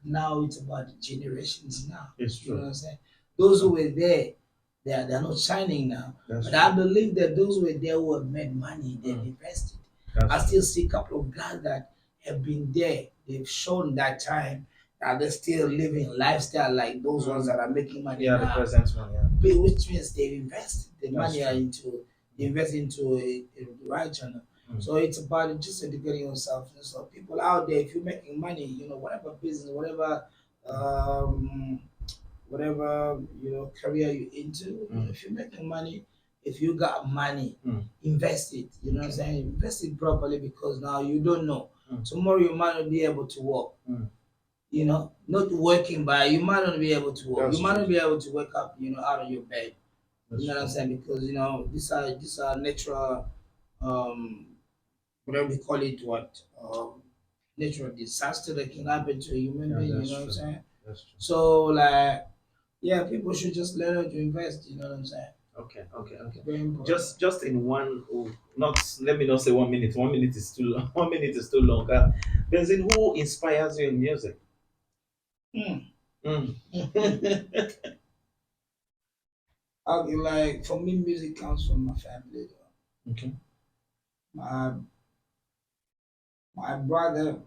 Now it's about generations now. It's You know true. what I'm saying? Those who were there, they're not shining now. That's But true. I believe that those who were there who have made money, they've invested. I That's still see a couple of guys that have been there. They've shown that time that they're still living lifestyle like those ones that are making money yeah, the now. present one, yeah. Which means they've invested the That's money true. into they invest into the right channel. So it's about just educating yourself. So people out there, if you're making money, whatever business, um, whatever career you're into, if you're making money, if you got money, invest it. You know what I'm saying? Invest it properly because now you don't know. Tomorrow you might not be able to work. Not working, but you might not be able to work. That's You might true. not be able to wake up, out of your bed. That's You know what I'm true. saying? Because these are natural, um, whatever we call it, natural disaster that can happen to a human Yeah, being. You that's know what I'm true. saying? That's true. So like, yeah, people should just learn how to invest. You know what I'm saying? Okay. Very important. Just in one, oh, not let me not say 1 minute. 1 minute is too long. 1 minute is too long. Benzin, who inspires you in music? Hmm. Mm. Okay, like for me, music comes from my family. Okay. My my brother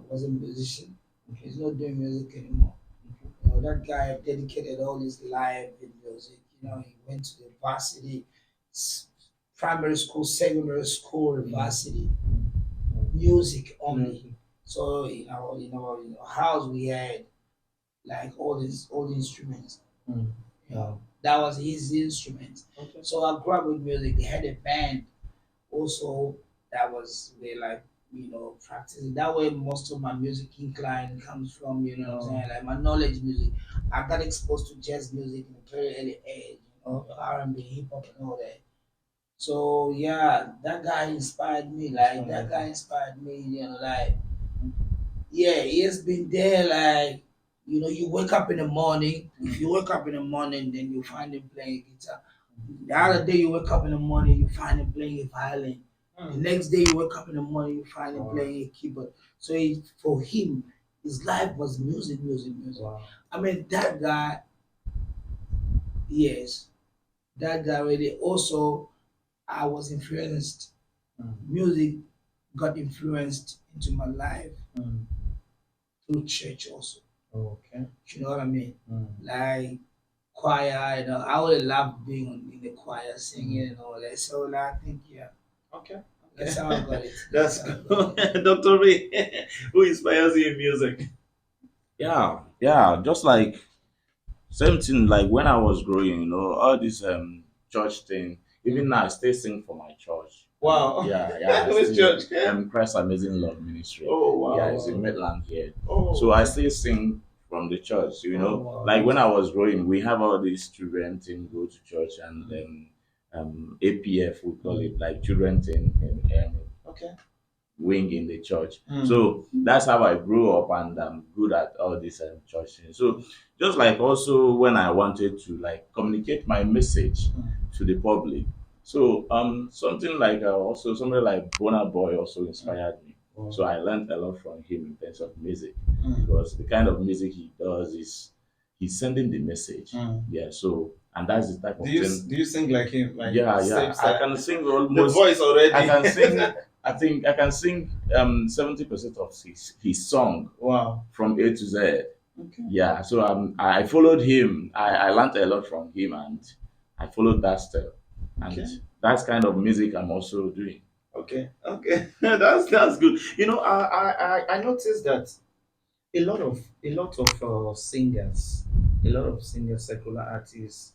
was a musician. He's not doing music anymore. That guy dedicated all his life in music. He went to the varsity, s- primary school, secondary school, varsity, music only. So house we had like all the instruments. That was his instrument. Okay. So I grew up with music. They had a band also that was where like practicing that way most of my music incline comes from, what I'm saying, like my knowledge music. I got exposed to jazz music in a very early age, R&B, hip hop and all that. So yeah, that guy inspired me, like yeah, he has been there. Like, you wake up in the morning. If you wake up in the morning, then you find him playing guitar. The other day you wake up in the morning, you find him playing a violin. The next day you wake up in the morning, you find him playing a keyboard. So for him, his life was music, music, music. Wow. I mean, that guy, yes, that guy really. Also, I was influenced. Music got influenced into my life through church also. Okay. You know what I mean? Like choir, I would love being in the choir, singing and all that. So like, I think yeah, Okay. that's how I got it. That's how I got good. it. Dr. Ray, who inspires you in music? Yeah, just like same thing. Like when I was growing, all this church thing. Even now, I still sing for my church. Wow. Yeah. I Which still church? Christ Amazing Love Ministry. Oh, wow. Yeah, it's in Midland here. Oh, So I still sing from the church. Oh, wow. Like when I was growing, we have all these children thing go to church and APF we call it, like children thing Okay. wing in the church. So that's how I grew up, and I'm good at all this church thing. So just like also when I wanted to like communicate my message to the public. So something like also somebody like Bona Boy also inspired me. Wow. So I learned a lot from him in terms of music Mm. because the kind of music he does is he's sending the message. Mm. Yeah. So and that's the type Do of you thing. do you sing like him? Like Yeah, yeah. same I style? can sing The almost. voice I already. can sing. I think I can sing 70% of his song Wow. from A to Z. Okay. Yeah, so I followed him. I learned a lot from him, and I followed that style, and Okay. that's kind of music I'm also doing. Okay. Okay. That's good. You know, I noticed that a lot of singers, a lot of singers, secular artists.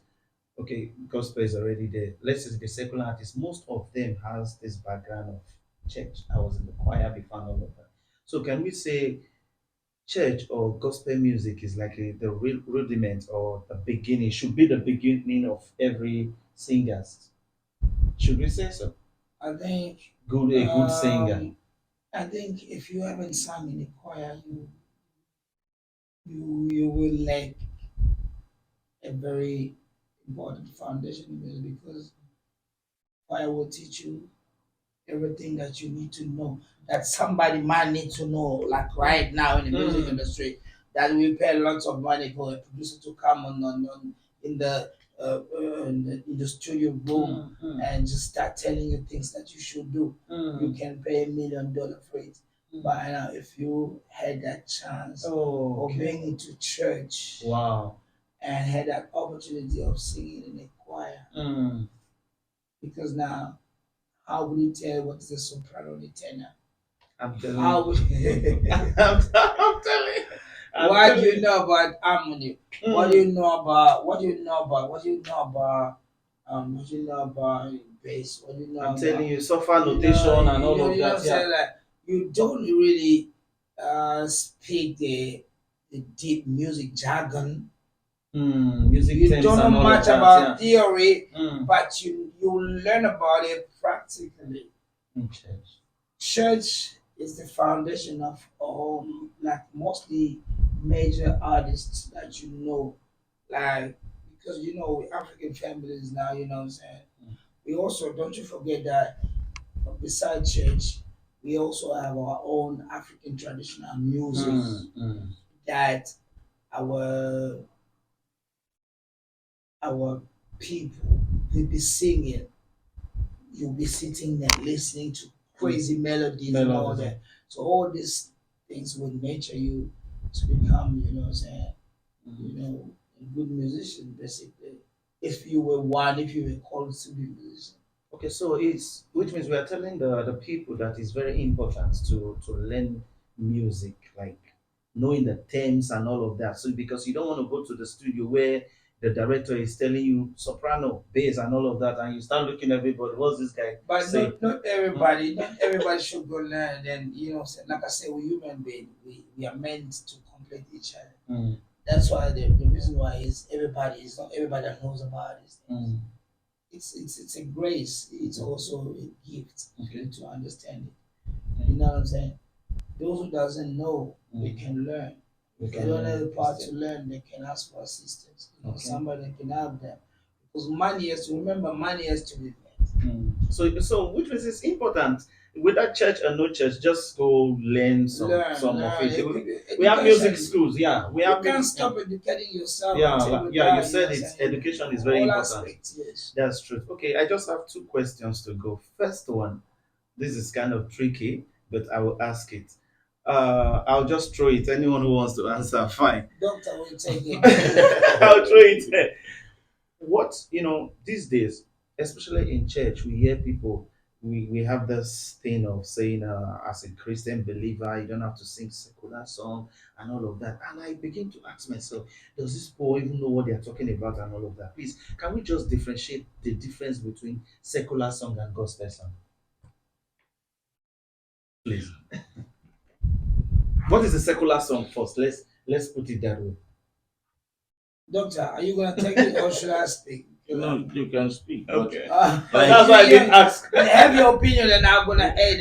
Okay, gospel is already there. Let's say the secular artists. Most of them has this background of church. I was in the choir before and all of that. So can we say church or gospel music is like the real rudiment or the beginning? Should be the beginning of every singers. Should we say so? I think A good singer. I think if you haven't sung in a choir, you will lack a very important foundation in music because choir will teach you everything that you need to know that somebody might need to know like right now in the music Mm. industry that we pay lots of money for a producer to come on in the in the studio room and just start telling you things that you should do. You can pay $1 million for it. But now if you had that chance Oh, of being into church wow. and had that opportunity of singing in a choir, Mm. because now how would you tell what is a soprano and a tenor? I'm telling How you. would I'm telling you. what do you know about harmony? What do Mm. you know about what do you know about what do you know about what do you know about bass? What do you know I'm about telling you, suffer notation and all of you know what that. I'm Yeah. saying? Like you don't really speak the deep music jargon. Music You terms don't know and all of much that. about Yeah. theory, Mm. but you learn about it practically. In church. Church is the foundation of all, like mostly major artists that you know, like because you know African families now, you know what I'm saying. We also don't you forget that besides church, we also have our own African traditional music Mm. that our our people will be singing. You'll be sitting there listening to crazy melodies and all Melodies. that. So all these things will nurture you to become, you know what I'm saying, you know, a good musician basically. If you were one, if you were called to be a musician. Okay, so it's which means we are telling the people that it's very important to learn music, like knowing the terms and all of that. So because you don't want to go to the studio where the director is telling you soprano, bass, and all of that, and you start looking at everybody. What's this guy But saying? not everybody should go learn. Then you know, what I'm saying, like I said, we're human beings. We are meant to complete each other. Mm. That's why the reason why is everybody is not everybody that knows about these things. Mm. It's a grace. It's also a gift for Okay. you to understand it. You know what I'm saying? Those who doesn't know, they Mm. can learn. We If they can don't learn have the these part to things. learn, they can ask for assistance. You know, Okay. somebody that can help them. Because money has to remember money has to be met. So which means it's important. Whether church or no church, just go learn some of Learn. it. We have music Education. schools, yeah. We You have can't music. stop educating yourself Yeah, until you yeah. You die. You know said what I'm it. saying? Education is In very all important. aspects, yes. That's true. Okay, I just have two questions to go. First one, this is kind of tricky, but I will ask it. I'll just throw it. Anyone who wants to answer, fine. Doctor will take it. I'll throw it. What these days, especially in church, we hear people. We have this thing of saying, as a Christian believer, you don't have to sing secular song and all of that. And I begin to ask myself, does this boy even know what they are talking about and all of that? Please, can we just differentiate the difference between secular song and gospel song? Please. What is a secular song first? Let's put it that way. Doctor, are you gonna take it or should I speak? No, you can speak, but Okay. like That's why I didn't ask. have your opinion and I'm gonna add.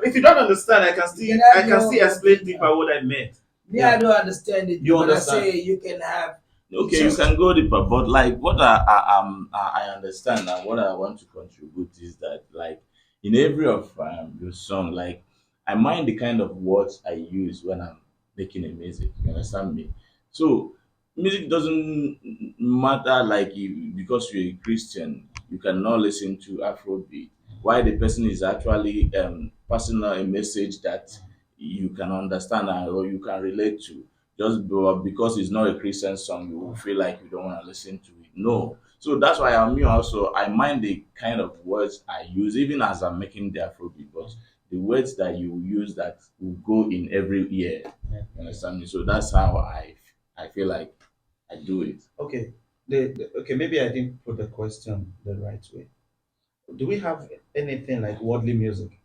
If you don't understand, I can still You can I have can your still explain opinion. deeper what I meant. Me, I don't understand it. You When understand? I say you can have, okay, you just can go deeper, but like what I understand and what I want to contribute is that like in every of your song, like I mind the kind of words I use when I'm making a music. You understand me? So music doesn't matter like if, because you're a Christian, you cannot listen to Afrobeat. Why the person is actually passing on a message that you can understand or you can relate to. Because it's not a Christian song, you will feel like you don't want to listen to it. No. So that's why I'm me also. I mind the kind of words I use, even as I'm making the Afrobeat. But the words that you use that will go in every ear. Yeah. You understand me? So that's how I feel like I do it. Okay. Okay, maybe I didn't put the question the right way. Do we have anything like worldly music?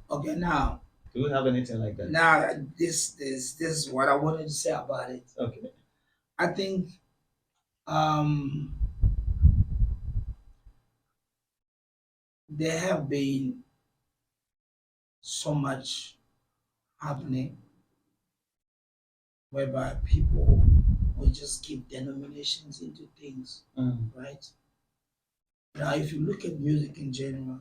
Okay, now, Do we have anything like that? this is what I wanted to say about it. Okay. I think um there have been so much happening whereby people will just give denominations into things, Mm. right? Now, if you look at music in general,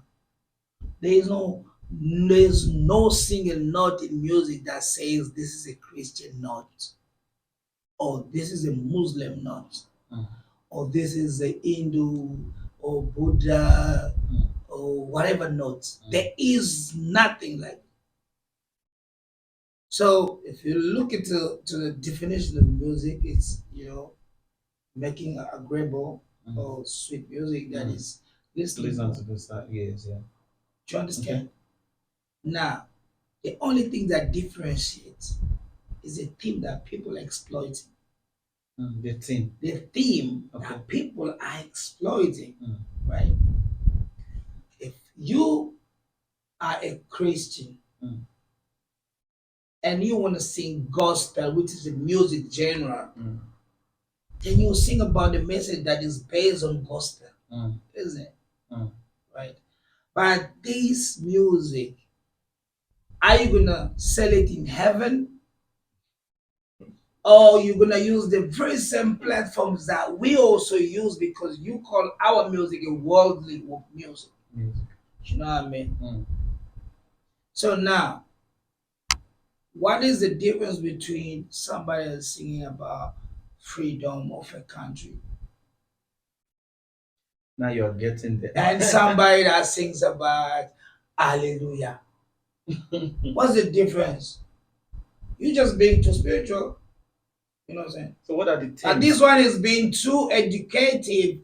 there is no there's no single note in music that says this is a Christian note, or this is a Muslim note, Mm. or this is a Hindu or Buddha Mm. or whatever note. There is nothing like. So if you look into to the definition of music, it's making agreeable Mm. or sweet music that Mm. is listening. Listen to this. Yes, yeah. Do you understand? Okay. Now, the only thing that differentiates is a theme that people are exploiting. Mm. The thing. The theme Okay. that people are exploiting, Mm. right? If you are a Christian Mm. and you want to sing gospel, which is a music genre, Mm. then you sing about the message that is based on gospel, Mm. isn't it? Mm. Right? But this music, are you gonna sell it in heaven? Or you're gonna use the very same platforms that we also use because you call our music a worldly music. Music. You know what I mean? Mm. So now, what is the difference between somebody that's singing about freedom of a country Now you're getting there. and somebody that sings about hallelujah? What's the difference? You just being too spiritual, you know what I'm saying? So what are the And things? this one is being too educated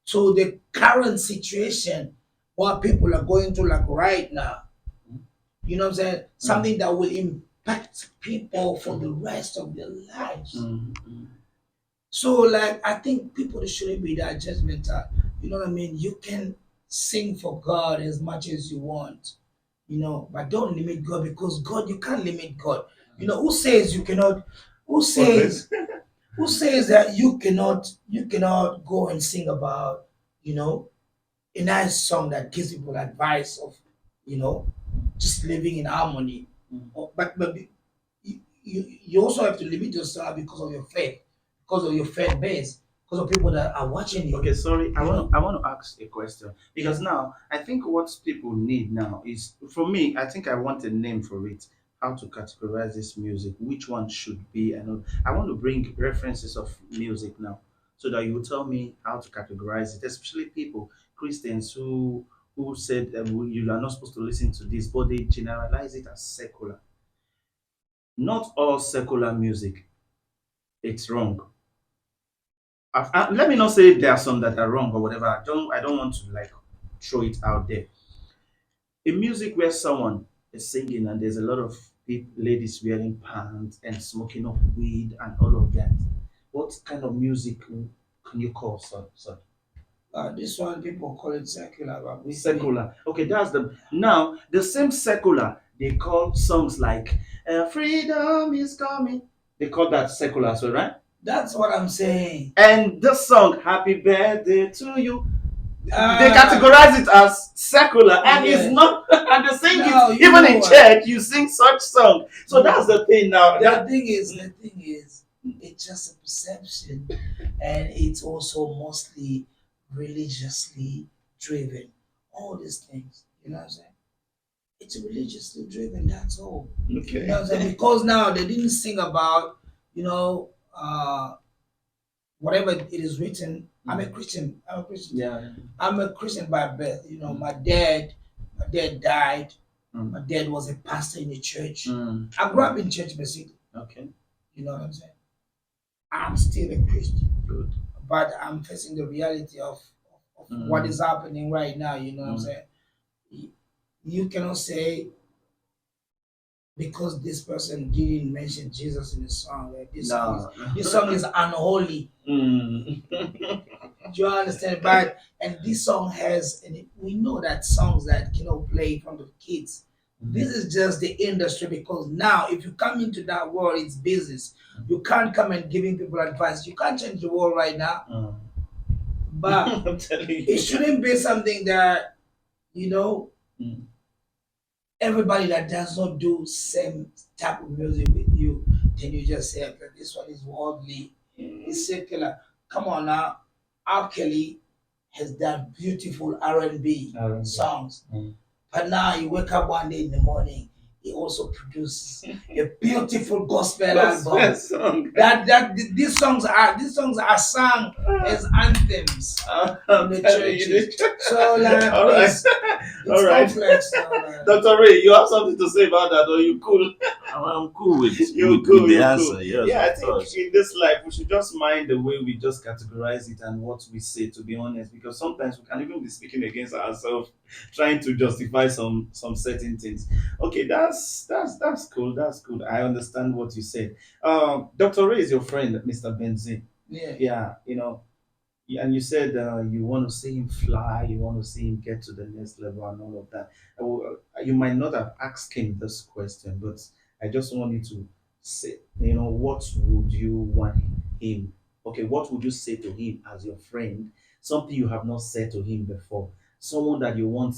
to the current situation what people are going through like right now. You know what I'm saying? Something that will impact people for the rest of their lives. Mm. Mm. So like I think people shouldn't be that judgmental. You know what I mean? You can sing for God as much as you want, but don't limit God because God you can't limit God. Who says you cannot who says who says that you cannot go and sing about, you know, a nice song that gives people advice of, you know, just living in harmony. Mm. But you also have to limit yourself because of your faith, because of your faith base, because of people that are watching you. Okay, sorry. I You want know, I want to ask a question because now I think what people need now is for me. I think I want a name for it. How to categorize this music? Which one should be? I want to bring references of music now, so that you will tell me how to categorize it. Especially people Christians who said you are not supposed to listen to this, but they generalize it as secular. Not all secular music. It's wrong. Let me not say there are some that are wrong or whatever. I don't want to like throw it out there. A music where someone is singing and there's a lot of ladies wearing pants and smoking up weed and all of that. What kind of music can you call such? this one people call it secular, but Secular. Okay, that's the same secular they call songs like "Freedom is Coming." They call that secular, so right? that's what I'm saying. And the song "Happy Birthday to You," they Uh, categorize it as secular and it's yeah. not and they sing No, it you even know in what? church you sing such song, so No. that's the thing now The thing is, it's just a perception, and it's also mostly religiously driven. All these things, you know what I'm saying? It's religiously driven. That's all. You know Okay. what I'm saying? Because now they didn't sing about, you know, whatever it is written. I'm a Christian. I'm a Christian. Yeah. I'm a Christian by birth. You know, Mm. my dad died. Mm. My dad was a pastor in the church. Mm. I grew up in church basically. Okay. You know what I'm saying? I'm still a Christian, Good. but I'm facing the reality of what is happening right now. You know what I'm Mm. saying? You, you cannot say because this person didn't mention Jesus in the song that No. this song is unholy. Mm. Do you understand? But and this song has, and we know that songs that cannot play in front of kids. This is just the industry because now, if you come into that world, it's business. You can't come and giving people advice. You can't change the world right now, Mm. but I'm telling it you. shouldn't be something that you know Mm. everybody that does not do same type of music with you. Then you just say, okay, this one is worldly, it's secular. Come on now, R. Kelly has done beautiful R&B R&B. songs. Mm. But now you wake up one day in the morning, he also produces a beautiful gospel album. Song. These songs are sung as anthems in I'm the telling you. churches. So like All right. please, All it's right. complex. Like, Dr. Ray, you have something to say about that, or you cool? I'm cool with You're with, cool, with the you're cool. answer. Yes, Yeah, I of think course. in this life we should just mind the way we just categorize it and what we say, to be honest, because sometimes we can even be speaking against ourselves, trying to justify some certain things. Okay, that's cool. That's good. I understand what you said. Dr. Ray is your friend, Mr. Benzin. yeah. Yeah, yeah, and you said you want to see him fly, you want to see him get to the next level and all of that. You might not have asked him this question, but I just want you to say, what would you want him? Okay, what would you say to him as your friend? Something you have not said to him before. Someone that you want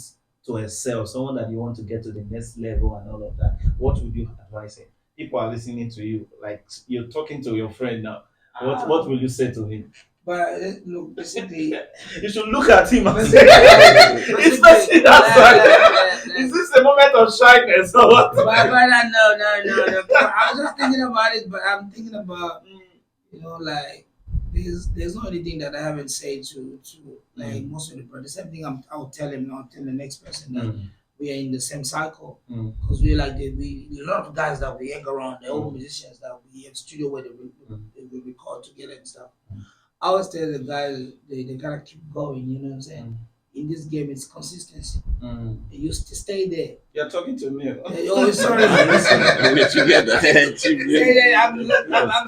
to excel, someone that you want to get to the next level and all of that. What would you advise him? People are listening to you, like you're talking to your friend now. What will you say to him? But look, basically, You should look at him and say, basically, it's not seen outside. nah. Is this a moment of shyness or what? No. I was just thinking about it, but I'm thinking about like there's no anything that I haven't said to like most of the brothers. The same thing I'll tell him, I'll tell the next person that Mm, we are in the same cycle mm, because we like we a lot of guys that we hang around, the old mm, musicians that we have studio where mm, we record together and stuff. I always tell the guys they gotta keep going. You know what I'm saying? mm, In this game, it's consistency. mm. You used to stay there. You're talking to me. Oh, sorry. We're together. I'm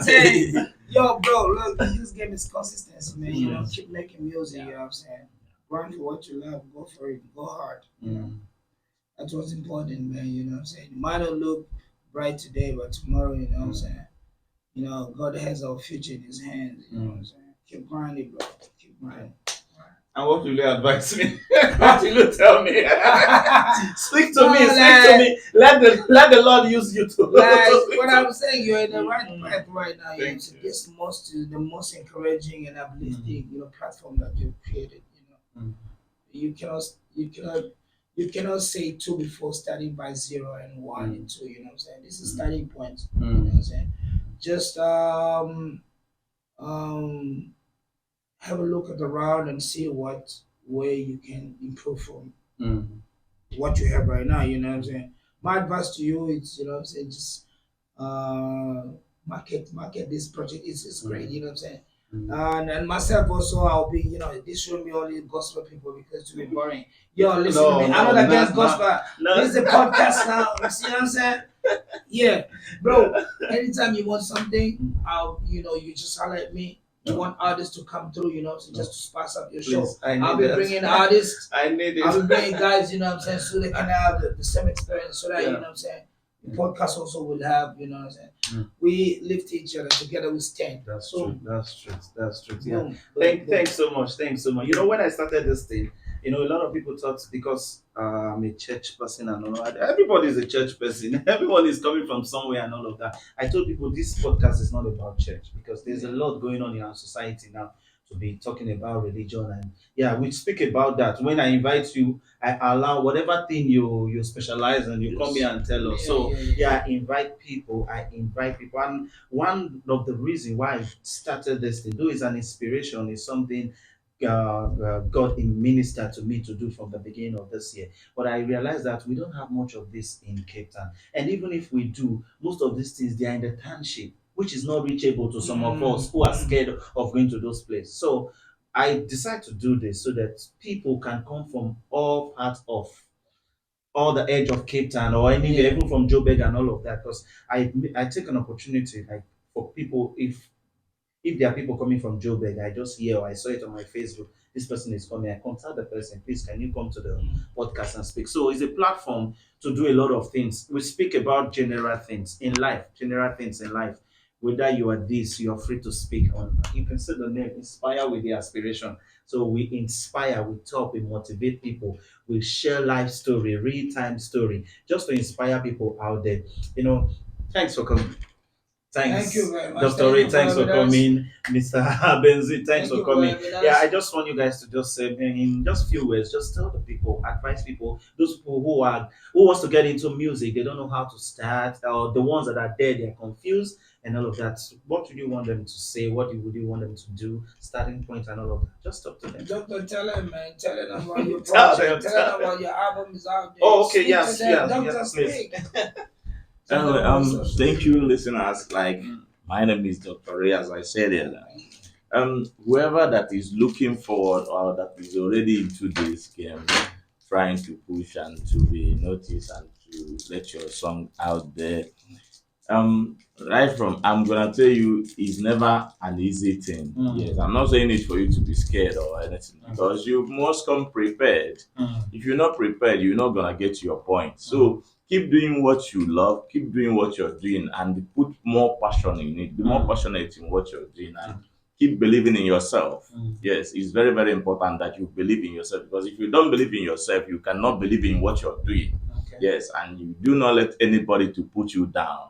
saying, yo, bro, look, this game is consistency, man. You know, keep making music. You know what I'm saying? Run for what you love. Go for it. Go hard. You know, Mm, that's what's important, man. You know what I'm saying? It might not look bright today, but tomorrow, you know what I'm saying? God has our future in His hands. You know what I'm saying? Keep grinding, bro. Keep grinding. And what will you advise me? What will you tell me? Speak to No, me, speak like- to me. Let the Lord use you to. Like to speak what to I'm saying, you're in the right path right now. Thank So you. this the most encouraging and uplifting, platform that you've created. Mm. You cannot you cannot you cannot say two before starting by zero and one Mm. and two. You know what I'm saying? This is starting point. Mm. You know what I'm saying? Just um have a look at around and see what way you can improve from Mm. what you have right now. You know what I'm saying? My advice to you is, you know what I'm saying, just uh, market this project. It's great. You know what I'm saying? And myself also, I'll be, this should be only gospel people because to be boring. Yo, listen to me. I'm not against gospel. No. This is a podcast now. You see what I'm saying? Yeah, bro. Anytime you want something, you just holler at me. You want artists to come through, so just to spice up your show. Please, I need I'll be that. bringing artists. I need I'll it. be bringing guys, you know what I'm saying, so they can have the same experience, so that, you Yeah. know what I'm saying, the podcast also will have, you know what I'm saying. Mm. We lift each other together, we stand. That's So, true. That's true. That's true. Yeah. boom, boom. Thanks so much. Thanks so much. When I started this thing, a lot of people thought because I'm a church person and all that. Everybody is a church person. Everyone is coming from somewhere and all of that. I told people this podcast is not about church because there's a lot going on in our society now. to be talking about religion. And yeah, we speak about that. When I invite you, I allow whatever thing you specialize in, you come Yes. here and tell us. Yeah, So yeah, yeah. yeah, I invite people. And one of the reasons why I started this to do is an inspiration, is something God ministered to me to do from the beginning of this year. But I realized that we don't have much of this in Cape Town. And even if we do, most of these things, they are in the township, which is not reachable to some of us who are scared of going to those places. So I decided to do this so that people can come from all parts of all the edge of Cape Town or anywhere, Yeah. even from Joburg and all of that. Because I take an opportunity, like, for people, if there are people coming from Joburg, I just hear or I saw it on my Facebook, this person is coming, I contact the person, please, can you come to the podcast and speak? So it's a platform to do a lot of things. We speak about general things in life. Whether you are this, you are free to speak on. You can say the name, Inspire with the Aspiration. So we inspire, we talk, we motivate people, we share life story, real time story, just to inspire people out there. You know, thanks for coming. Thank you Thanks, very much. Dr. Thank Ray. you for Thanks for having us. coming. Mr. Benzin, thanks Thank for you for coming. having Yeah, I us. just want you guys to just say in just few words, just tell the people, advise people, those people who wants to get into music, they don't know how to start, or the ones that are there, they're confused and all of that. What would you want them to say? Would you want them to do? Starting point and all of that. Just talk to them. Doctor, tell him, man. Tell him about your Tell project. them, Tell tell him them. about your album is out there. Oh, okay, Speak to yes, them. yes, yes, Doctor, please. speak. Tell them about social Thank media. you, listeners. Like, my name is Dr. Ray, as I said earlier. Whoever that is looking forward or that is already into this game, trying to push and to be noticed and to let your song out there, right from I'm gonna tell you, it's never an easy thing. Yes, I'm not saying it for you to be scared or anything, because you must come prepared. If you're not prepared, you're not gonna get to your point. So keep doing what you love, keep doing what you're doing, and put more passion in it. Be more passionate in what you're doing, and keep believing in yourself. Yes, it's very, very important that you believe in yourself, because if you don't believe in yourself, you cannot believe in what you're doing. Okay. Yes, and you do not let anybody to put you down.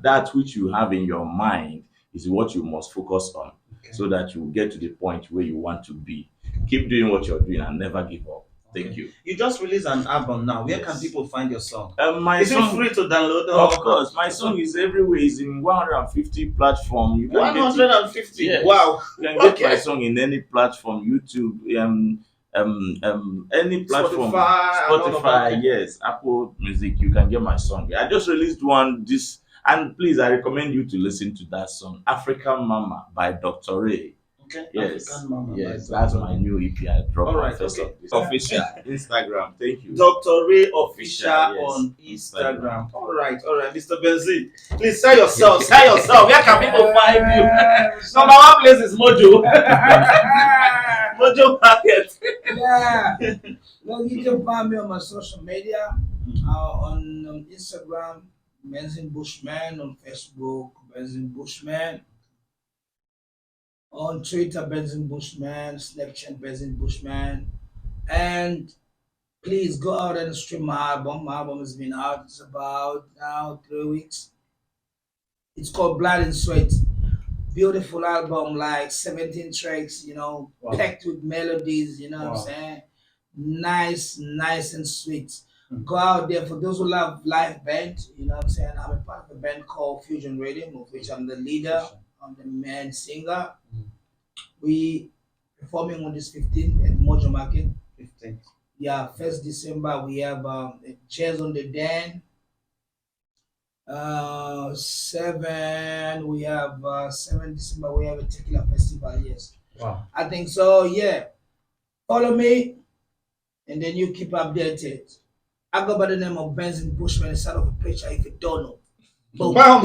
That which you have in your mind is what you must focus on, so that you get to the point where you want to be. Keep doing what you're doing and never give up. Thank you. You just released an album now. Where can Yes. people find your song? My Is it song, free to download? of course, my song is everywhere. It's in 150 platform. You can get it. 150. Yes. Wow. You can get Okay. my song in any platform, YouTube, any platform, Spotify, and all of Spotify, that. yes, Apple Music. You can get my song. I just released one this, and please, I recommend you to listen to that song, "African Mama" by Dr. Ray. Okay. Yes, African Mama yes, by that's Dr. my new EP. I dropped All on right, first okay. of this official Instagram. Thank you. Dr. Ray Official Yes. on Instagram. All right, Mr. Benzin. Please sell yourself. Sell yourself. Where can people find you? Number one place is Mojo. Mojo Market. Yeah. Well, you can find me on my social media, on Instagram, Benzin Bushman, on Facebook, Benzin Bushman, on Twitter, Benzin Bushman, Snapchat, Benzin Bushman, and please go out and stream my album. My album has been out. It's about now 3 weeks. It's called Blood and Sweat. Beautiful album, like 17 tracks, Wow. packed with melodies, you know what I'm Wow. saying? Nice, nice and sweet. Hmm. Go out there for those who love live band, you know what I'm saying? I'm a part of a band called Fusion Rhythm, of which I'm the leader, I'm the main singer. We performing on this 15th at Mojo Market. 15. Yeah, 1st December we have a Jazz on the Dan. 7 we have 7 December we have a tequila festival. Yes, Wow. I think so. Yeah, follow me, and then you keep updated. I go by the name of Benzin Bushman instead of a preacher. If you don't know, boom. Wow.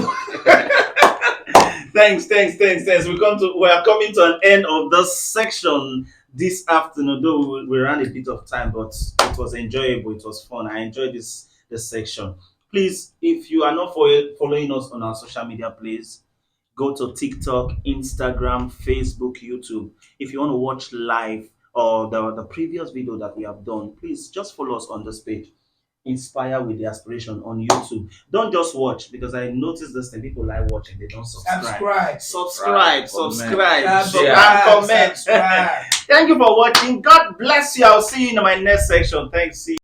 Thanks. We are coming to an end of this section this afternoon. Though we ran a bit of time, but it was enjoyable. It was fun. I enjoyed this section. Please, if you are not following us on our social media, please go to TikTok, Instagram, Facebook, YouTube. If you want to watch live or the previous video that we have done, please just follow us on this page. inspire with the aspiration on YouTube. Don't just watch, because I noticed this thing. People like watching, they don't subscribe. Subscribe, and comment. Subscribe. Thank you for watching. God bless you. I'll see you in my next section. Thanks. See you.